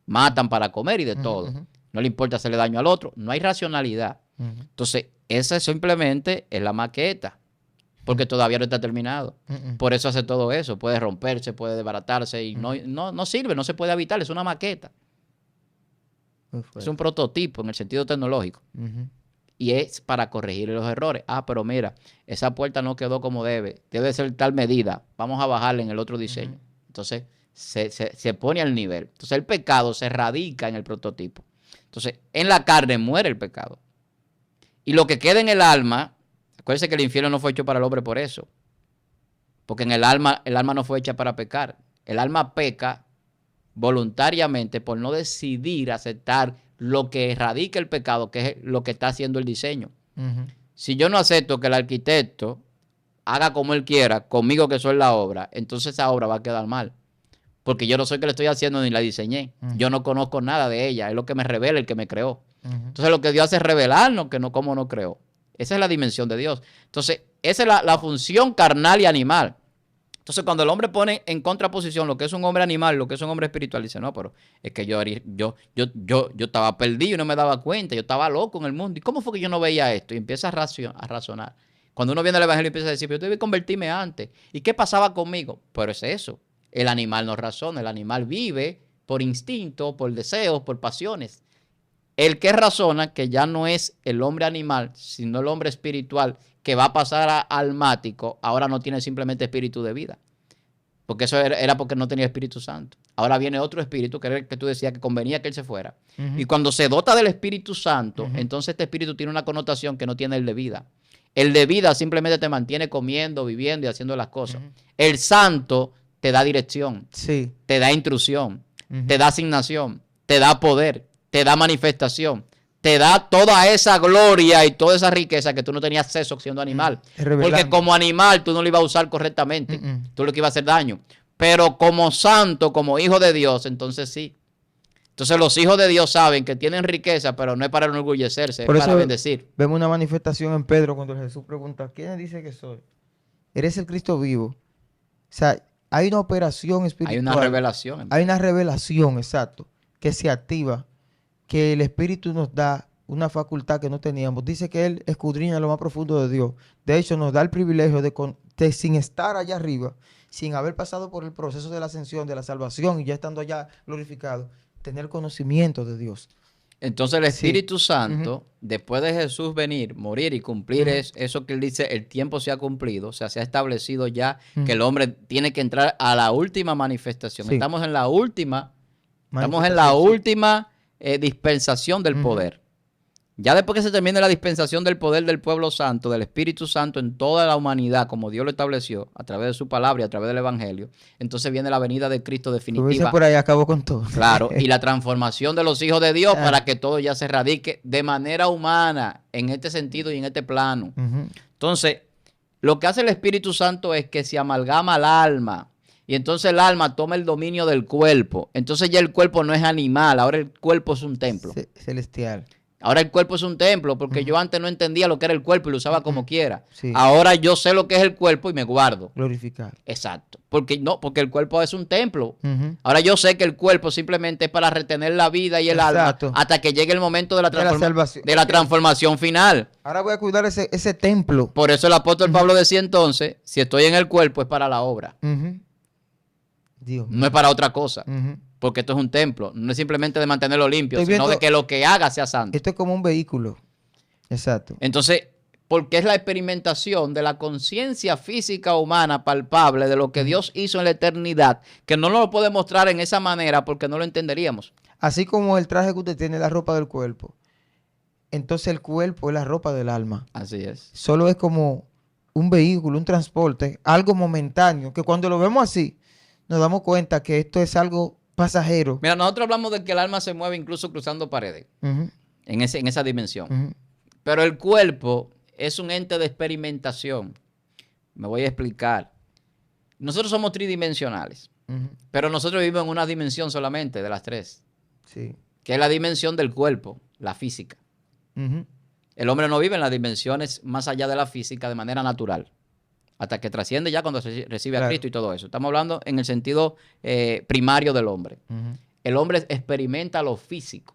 Matan para comer y de Ujú, todo. ujú, No le importa hacerle daño al otro, no hay racionalidad. ujú, Entonces, esa simplemente es la maqueta, porque todavía no está terminado. ujú. Por eso hace todo eso. Puede romperse, puede desbaratarse y no sirve, no se puede habitar. Es una maqueta. Muy Es fuerte. un prototipo en el sentido tecnológico. Ujú, Y es para corregir los errores. Ah, pero mira, esa puerta no quedó como debe. Debe ser tal medida. Vamos a bajarle en el otro diseño. Ujú. Entonces, se pone al nivel. Entonces, el pecado se radica en el prototipo. Entonces, en la carne muere el pecado. Y lo que queda en el alma, acuérdense que el infierno no fue hecho para el hombre por eso. Porque en el alma no fue hecha para pecar. El alma peca voluntariamente por no decidir aceptar lo que radica el pecado, que es lo que está haciendo el diseño. ujú. Si yo no acepto que el arquitecto haga como él quiera, conmigo que soy la obra, entonces esa obra va a quedar mal. Porque yo no soy que le estoy haciendo ni la diseñé. Ujú. Yo no conozco nada de ella. Es lo que me revela el que me creó. Ujú. Entonces lo que Dios hace es revelarnos que no, cómo no creó. Esa es la dimensión de Dios. Entonces, esa es la función carnal y animal. Entonces, cuando el hombre pone en contraposición lo que es un hombre animal, lo que es un hombre espiritual, dice, no, pero es que yo estaba perdido y no me daba cuenta, yo estaba loco en el mundo. ¿Y cómo fue que yo no veía esto? Y empieza a razonar. Cuando uno viene al evangelio y empieza a decir, pero yo debí convertirme antes. ¿Y qué pasaba conmigo? Pero es eso. El animal no razona, el animal vive por instinto, por deseos, por pasiones. El que razona, que ya no es el hombre animal, sino el hombre espiritual, que va a pasar a almático, ahora no tiene simplemente espíritu de vida. Porque eso era porque no tenía Espíritu Santo. Ahora viene otro espíritu, que era el que tú decías que convenía que él se fuera. Ujú. Y cuando se dota del Espíritu Santo, Ujú. entonces este espíritu tiene una connotación que no tiene el de vida. El de vida simplemente te mantiene comiendo, viviendo y haciendo las cosas. Ujú. El santo te da dirección, Sí. te da instrucción, Ujú. te da asignación, te da poder, te da manifestación, te da toda esa gloria y toda esa riqueza que tú no tenías acceso siendo animal. Es revelando. Porque como animal tú no lo ibas a usar correctamente, Mm-mm. tú lo que ibas a hacer daño. Pero como santo, como hijo de Dios, entonces sí. Entonces los hijos de Dios saben que tienen riqueza, pero no es para enorgullecerse, Por es para eso bendecir. vemos una manifestación en Pedro cuando Jesús pregunta, ¿quién dice que soy? ¿Eres el Cristo vivo? O sea, hay una operación espiritual. Hay una revelación. Hay una revelación, exacto, que se activa, que el Espíritu nos da una facultad que no teníamos. Dice que Él escudriña lo más profundo de Dios. De hecho, nos da el privilegio de sin estar allá arriba, sin haber pasado por el proceso de la ascensión, de la salvación y ya estando allá glorificado, tener conocimiento de Dios. Entonces el Espíritu Santo, Ujú. después de Jesús venir, morir y cumplir eso que él dice, el tiempo se ha cumplido, o sea, se ha establecido ya que el hombre tiene que entrar a la última manifestación. Sí. Estamos en la última Manifestación, sí. Dispensación del poder. Ya después que se termine la dispensación del poder del pueblo santo, del Espíritu Santo en toda la humanidad, como Dios lo estableció, a través de su palabra y a través del Evangelio, entonces viene la venida de Cristo Tú dices definitiva. por ahí, acabó con todo. Claro, y la transformación de los hijos de Dios Ah. para que todo ya se radique de manera humana en este sentido y en este plano. Ujú. Entonces, lo que hace el Espíritu Santo es que se amalgama al alma y entonces el alma toma el dominio del cuerpo. Entonces ya el cuerpo no es animal, ahora el cuerpo es un templo. Celestial. Ahora el cuerpo es un templo porque yo antes no entendía lo que era el cuerpo y lo usaba como quiera. Sí. Ahora yo sé lo que es el cuerpo y me guardo. Glorificar. Exacto. Porque el cuerpo es un templo. Ujú. Ahora yo sé que el cuerpo simplemente es para retener la vida y el Exacto. alma hasta que llegue el momento de la, De la salvación. de la transformación final. Ahora voy a cuidar ese templo. Por eso el apóstol Pablo decía entonces, si estoy en el cuerpo es para la obra, Ujú. Dios mío. no es para otra cosa. Ujú. Porque esto es un templo, no es simplemente de mantenerlo limpio, Estoy sino viendo- de que lo que haga sea santo. Esto es como un vehículo. Exacto. Entonces, porque es la experimentación de la conciencia física humana palpable de lo que Dios hizo en la eternidad, que no nos lo puede mostrar en esa manera porque no lo entenderíamos. Así como el traje que usted tiene, la ropa del cuerpo. Entonces el cuerpo es la ropa del alma. Así es. Solo es como un vehículo, un transporte, algo momentáneo, que cuando lo vemos así, nos damos cuenta que esto es algo pasajero. Mira, nosotros hablamos de que el alma se mueve incluso cruzando paredes, Ujú, en esa dimensión. ujú. Pero el cuerpo es un ente de experimentación. Me voy a explicar. Nosotros somos tridimensionales, Ujú. pero nosotros vivimos en una dimensión solamente de las tres, Sí. que es la dimensión del cuerpo, la física. Ujú. El hombre no vive en las dimensiones más allá de la física de manera natural, hasta que trasciende ya cuando recibe a Claro. Cristo y todo eso. Estamos hablando en el sentido primario del hombre. Ujú. El hombre experimenta lo físico.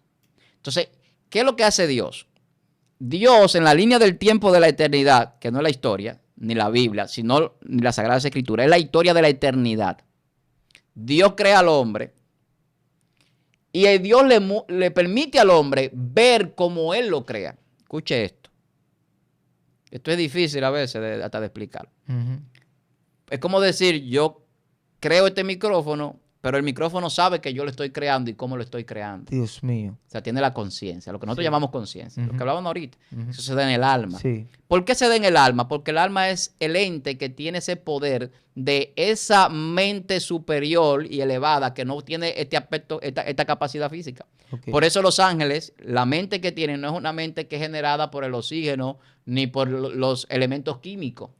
Entonces, ¿qué es lo que hace Dios? Dios, en la línea del tiempo de la eternidad, que no es la historia, ni la Biblia, sino ni la Sagrada Escritura, es la historia de la eternidad. Dios crea al hombre y Dios le permite al hombre ver cómo Él lo crea. Escuche esto. Esto es difícil a veces hasta de explicar. Ujú. Es como decir, yo creo este micrófono, pero el micrófono sabe que yo lo estoy creando y cómo lo estoy creando. Dios mío. O sea, tiene la conciencia, lo que nosotros Sí. llamamos conciencia, lo Ujú. que hablábamos ahorita. Ujú. Eso se da en el alma. Sí. ¿Por qué se da en el alma? Porque el alma es el ente que tiene ese poder de esa mente superior y elevada que no tiene este aspecto, esta capacidad física. Ok. Por eso los ángeles, la mente que tienen no es una mente que es generada por el oxígeno ni por los elementos químicos,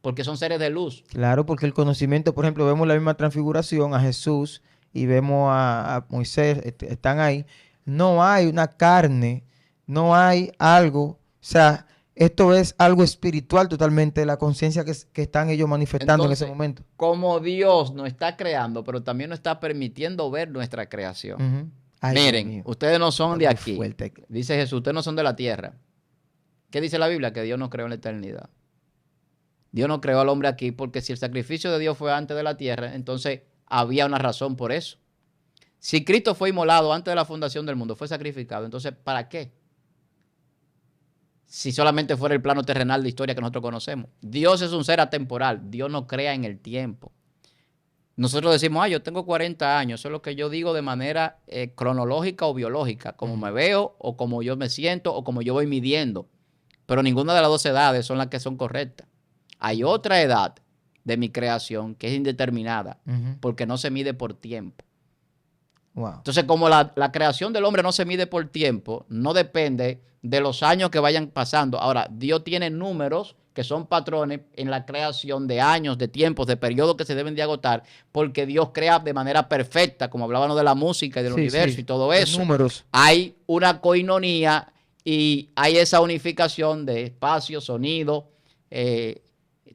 porque son seres de luz. Claro, porque el conocimiento, por ejemplo, vemos la misma transfiguración a Jesús y vemos a Moisés, están ahí. No hay una carne, no hay algo, o sea, esto es algo espiritual totalmente, la conciencia que están ellos manifestando en ese Entonces, momento. Como Dios nos está creando, pero también nos está permitiendo ver nuestra creación. Ujú. Ay, Dios Miren, mío. ustedes no son de Está muy aquí. fuerte. Dice Jesús, ustedes no son de la tierra. ¿Qué dice la Biblia? Que Dios nos creó en la eternidad. Dios no creó al hombre aquí porque si el sacrificio de Dios fue antes de la tierra, entonces había una razón por eso. Si Cristo fue inmolado antes de la fundación del mundo, fue sacrificado, entonces ¿para qué? Si solamente fuera el plano terrenal de historia que nosotros conocemos. Dios es un ser atemporal. Dios no crea en el tiempo. Nosotros decimos, yo tengo 40 años. Eso es lo que yo digo de manera cronológica o biológica. Como me veo o como yo me siento o como yo voy midiendo. Pero ninguna de las dos edades son las que son correctas. Hay otra edad de mi creación que es indeterminada Ujú. porque no se mide por tiempo. Wow. Entonces, como la creación del hombre no se mide por tiempo, no depende de los años que vayan pasando. Ahora, Dios tiene números que son patrones en la creación de años, de tiempos, de periodos que se deben de agotar, porque Dios crea de manera perfecta, como hablábamos de la música y del universo y todo eso. Números. Hay una coinonía y hay esa unificación de espacio, sonido,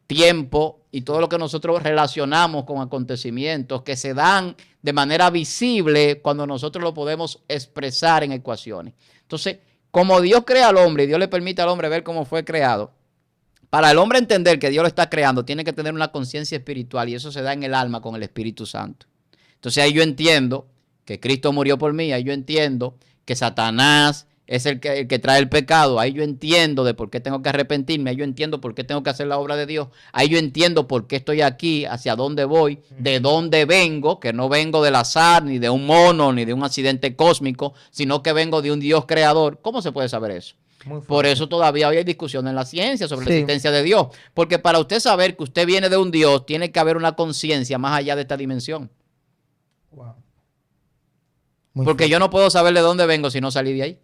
tiempo y todo lo que nosotros relacionamos con acontecimientos que se dan de manera visible cuando nosotros lo podemos expresar en ecuaciones. Entonces, como Dios crea al hombre y Dios le permite al hombre ver cómo fue creado, para el hombre entender que Dios lo está creando, tiene que tener una conciencia espiritual y eso se da en el alma con el Espíritu Santo. Entonces ahí yo entiendo que Cristo murió por mí, ahí yo entiendo que Satanás es el que trae el pecado, ahí yo entiendo de por qué tengo que arrepentirme, ahí yo entiendo por qué tengo que hacer la obra de Dios, ahí yo entiendo por qué estoy aquí, hacia dónde voy, de dónde vengo, que no vengo del azar, ni de un mono, ni de un accidente cósmico, sino que vengo de un Dios creador. ¿Cómo se puede saber eso? Por eso todavía hoy hay discusión en la ciencia sobre la existencia de Dios, porque para usted saber que usted viene de un Dios, tiene que haber una conciencia más allá de esta dimensión. Wow. Porque yo no puedo saber de dónde vengo si no salí de ahí.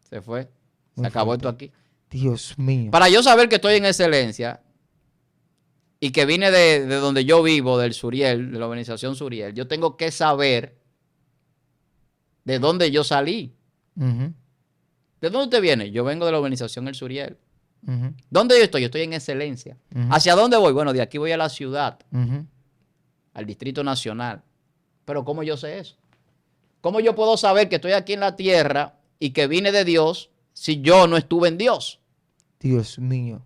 Se fue. Se acabó esto aquí. Dios mío. Para yo saber que estoy en excelencia y que vine de donde yo vivo, del Suriel, de la organización Suriel, yo tengo que saber de dónde yo salí. ¿De dónde usted viene? Yo vengo de la organización El Suriel. ¿Dónde yo estoy? Yo estoy en excelencia. ¿Hacia dónde voy? Bueno, de aquí voy a la ciudad, al Distrito Nacional. Pero ¿cómo yo sé eso? ¿Cómo yo puedo saber que estoy aquí en la tierra y que vine de Dios si yo no estuve en Dios? Dios mío.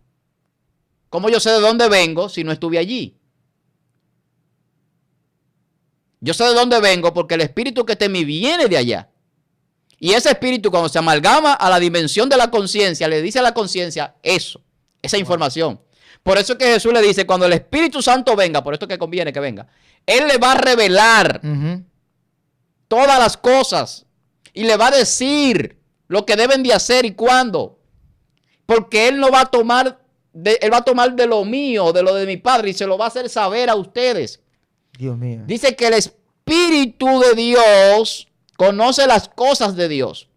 ¿Cómo yo sé de dónde vengo si no estuve allí? Yo sé de dónde vengo porque el espíritu que está en mí viene de allá. Y ese espíritu, cuando se amalgama a la dimensión de la conciencia, le dice a la conciencia eso, esa información. Por eso es que Jesús le dice, cuando el Espíritu Santo venga, por esto que conviene que venga, Él le va a revelar todas las cosas y le va a decir lo que deben de hacer y cuándo. Porque Él no va a tomar, Él va a tomar de lo mío, de lo de mi Padre y se lo va a hacer saber a ustedes. Dios mío. Dice que el Espíritu de Dios conoce las cosas de Dios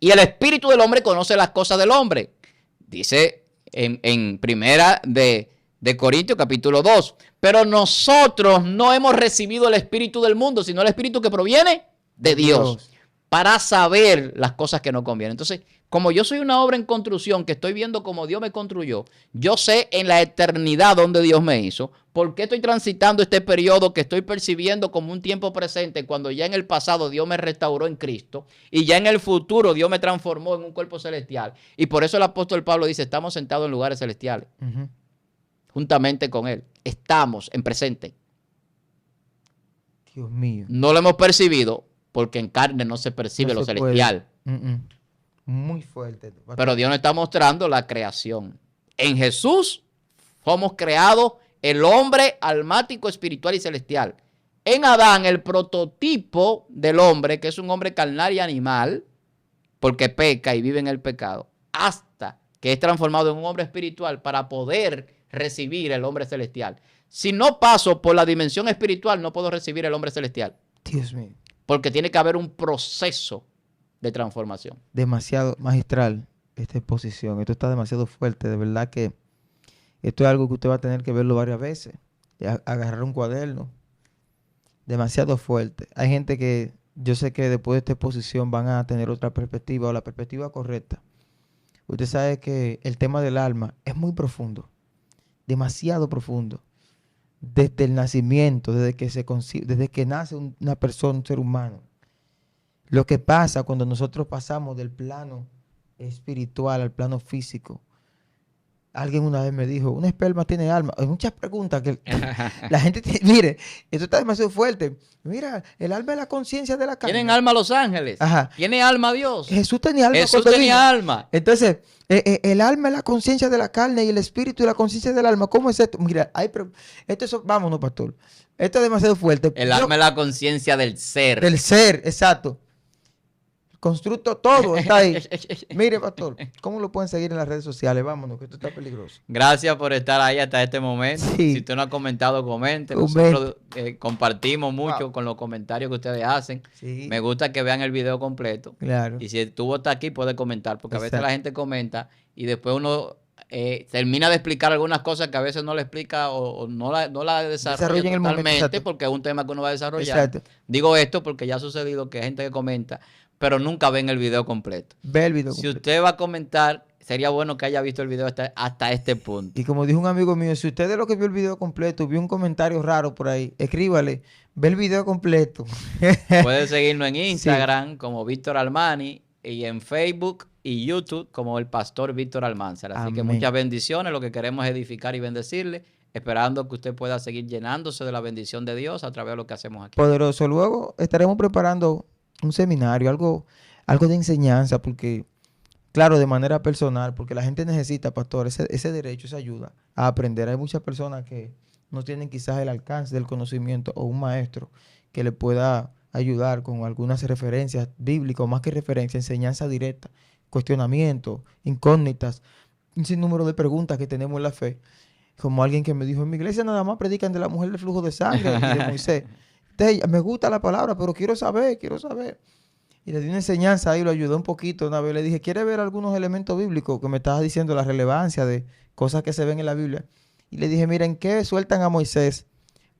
y el espíritu del hombre conoce las cosas del hombre. Dice en primera de Corintios capítulo 2. Pero nosotros no hemos recibido el espíritu del mundo, sino el espíritu que proviene de Dios, para saber las cosas que nos convienen. Entonces, como yo soy una obra en construcción, que estoy viendo cómo Dios me construyó, yo sé en la eternidad donde Dios me hizo, por qué estoy transitando este periodo que estoy percibiendo como un tiempo presente, cuando ya en el pasado Dios me restauró en Cristo, y ya en el futuro Dios me transformó en un cuerpo celestial. Y por eso el apóstol Pablo dice, estamos sentados en lugares celestiales, juntamente con Él. Estamos en presente. Dios mío. No lo hemos percibido, porque en carne no se percibe lo celestial. Muy fuerte. Pero Dios nos está mostrando la creación. En Jesús somos creados el hombre almático, espiritual y celestial. En Adán, el prototipo del hombre, que es un hombre carnal y animal, porque peca y vive en el pecado, hasta que es transformado en un hombre espiritual para poder recibir el hombre celestial. Si no paso por la dimensión espiritual, no puedo recibir el hombre celestial. Dios mío. Porque tiene que haber un proceso de transformación. Demasiado magistral esta exposición. Esto está demasiado fuerte. De verdad que esto es algo que usted va a tener que verlo varias veces. Agarrar un cuaderno. Demasiado fuerte. Hay gente que yo sé que después de esta exposición van a tener otra perspectiva o la perspectiva correcta. Usted sabe que el tema del alma es muy profundo. Demasiado profundo. Desde el nacimiento, desde que nace una persona, un ser humano. Lo que pasa cuando nosotros pasamos del plano espiritual al plano físico. Alguien una vez me dijo, ¿una esperma tiene alma? Hay muchas preguntas que la gente tiene. Mire, esto está demasiado fuerte. Mira, el alma es la conciencia de la carne. ¿Tienen alma los ángeles? Ajá. ¿Tiene alma Dios? Jesús tenía alma. Jesús tenía alma. Entonces, el alma es la conciencia de la carne y el espíritu es la conciencia del alma. ¿Cómo es esto? Mira, vámonos, pastor. Esto es demasiado fuerte. El alma es la conciencia del ser. Del ser, exacto. Constructo todo está ahí. Mire, pastor, ¿cómo lo pueden seguir en las redes sociales? Vámonos, que esto está peligroso. Gracias por estar ahí hasta este momento. Sí. Si usted no ha comentado, comente. Nosotros compartimos mucho con los comentarios que ustedes hacen. Sí. Me gusta que vean el video completo. Claro. Y si estuvo hasta aquí, puede comentar, porque a veces la gente comenta y después uno termina de explicar algunas cosas que a veces no le explica o no la desarrolla en el momento, totalmente, exacto. porque es un tema que uno va a desarrollar. Exacto. Digo esto porque ya ha sucedido que hay gente que comenta, pero nunca ven el video completo. Ve el video Si completo. usted va a comentar, sería bueno que haya visto el video hasta este punto. Y como dijo un amigo mío, si usted de lo que vio el video completo, vio un comentario raro por ahí, escríbale, ve el video completo. Puede seguirnos en Instagram como Víctor Armani y en Facebook y YouTube como el Pastor Víctor Almanzar. Así que Amén. muchas bendiciones. Lo que queremos es edificar y bendecirle, esperando que usted pueda seguir llenándose de la bendición de Dios a través de lo que hacemos aquí. Poderoso. Luego estaremos preparando un seminario, algo de enseñanza, porque, claro, de manera personal, porque la gente necesita, pastor, ese derecho, esa ayuda a aprender. Hay muchas personas que no tienen quizás el alcance del conocimiento o un maestro que le pueda ayudar con algunas referencias bíblicas, o más que referencias, enseñanza directa, cuestionamientos, incógnitas, un sinnúmero de preguntas que tenemos en la fe. Como alguien que me dijo, en mi iglesia nada más predican de la mujer del flujo de sangre y de Moisés. Entonces, me gusta la palabra, pero quiero saber. Y le di una enseñanza ahí, lo ayudé un poquito una vez. Le dije, ¿quiere ver algunos elementos bíblicos? Que me estabas diciendo la relevancia de cosas que se ven en la Biblia. Y le dije, miren, ¿qué sueltan a Moisés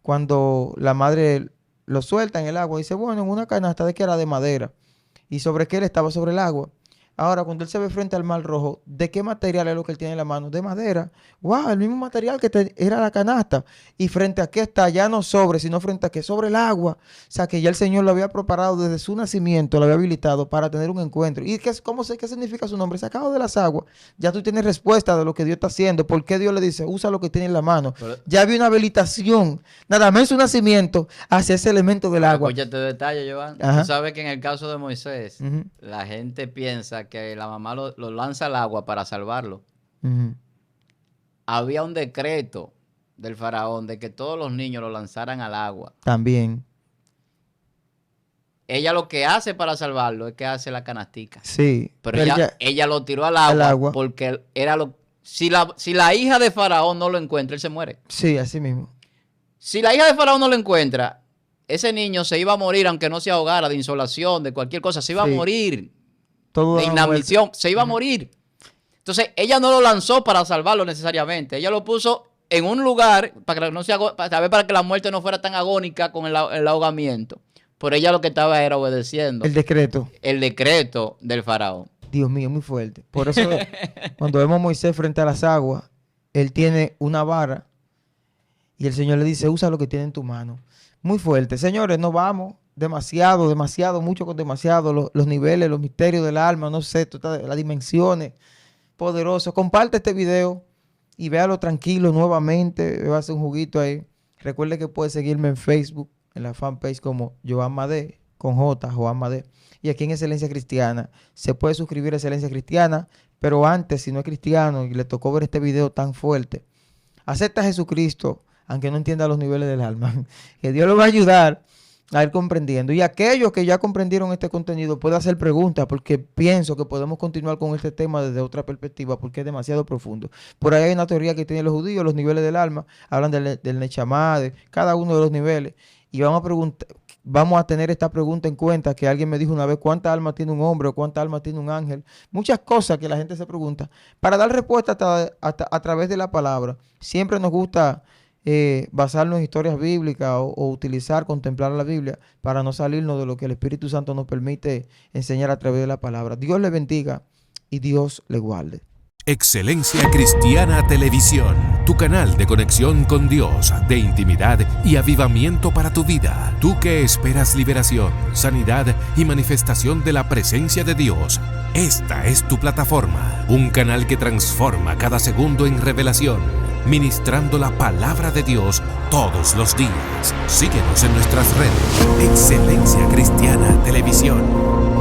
cuando la madre lo suelta en el agua? Dice, bueno, en una canasta de que era de madera. ¿Y sobre qué él estaba? Sobre el agua. Ahora, cuando él se ve frente al Mar Rojo, ¿de qué material es lo que él tiene en la mano? De madera. ¡Wow! El mismo material que era la canasta. ¿Y frente a qué está? Ya no sobre, sino frente a qué? Sobre el agua. O sea, que ya el Señor lo había preparado desde su nacimiento, lo había habilitado para tener un encuentro. ¿Y qué significa su nombre? Sacado de las aguas. Ya tú tienes respuesta de lo que Dios está haciendo. ¿Por qué Dios le dice, usa lo que tiene en la mano? Ya había una habilitación, nada más en su nacimiento, hacia ese elemento del agua. Escúchate detalle, Joan. Ajá. Tú sabes que en el caso de Moisés, Ujú. la gente piensa que la mamá lo lanza al agua para salvarlo. Ujú. Había un decreto del faraón de que todos los niños lo lanzaran al agua. También. Ella lo que hace para salvarlo es que hace la canastica. Sí. Pero ella lo tiró al agua porque era si la hija de faraón no lo encuentra, él se muere. Sí, así mismo. Si la hija de faraón no lo encuentra, ese niño se iba a morir, aunque no se ahogara de insolación, de cualquier cosa, se iba a morir. Todo De inanición, se iba a morir. Entonces, ella no lo lanzó para salvarlo necesariamente. Ella lo puso en un lugar para que la muerte no fuera tan agónica con el ahogamiento. Pero ella lo que estaba era obedeciendo el decreto del faraón. Dios mío, muy fuerte. Por eso, cuando vemos a Moisés frente a las aguas, él tiene una vara y el Señor le dice, usa lo que tiene en tu mano. Muy fuerte. Señores, no vamos. Demasiado, mucho con demasiado, los niveles, los misterios del alma, no sé, las dimensiones, poderoso. Comparte este video y véalo tranquilo nuevamente, va a hacer un juguito ahí. Recuerde que puede seguirme en Facebook, en la fanpage como Joan Madé, con J, Joan Madé. Y aquí en Excelencia Cristiana, se puede suscribir a Excelencia Cristiana, pero antes, si no es cristiano y le tocó ver este video tan fuerte, acepta a Jesucristo, aunque no entienda los niveles del alma, que Dios lo va a ayudar a ir comprendiendo. Y aquellos que ya comprendieron este contenido pueden hacer preguntas, porque pienso que podemos continuar con este tema desde otra perspectiva, porque es demasiado profundo. Por ahí hay una teoría que tienen los judíos, los niveles del alma, hablan del Neshama, de cada uno de los niveles. Y vamos a tener esta pregunta en cuenta, que alguien me dijo una vez, ¿cuánta alma tiene un hombre o cuánta alma tiene un ángel? Muchas cosas que la gente se pregunta. Para dar respuesta a través de la palabra, siempre nos gusta basarnos en historias bíblicas o utilizar, contemplar la Biblia para no salirnos de lo que el Espíritu Santo nos permite enseñar a través de la palabra. Dios le bendiga y Dios le guarde. Excelencia Cristiana Televisión, tu canal de conexión con Dios, de intimidad y avivamiento para tu vida. Tú que esperas liberación, sanidad y manifestación de la presencia de Dios, esta es tu plataforma. Un canal que transforma cada segundo en revelación, ministrando la palabra de Dios todos los días. Síguenos en nuestras redes. Excelencia Cristiana Televisión.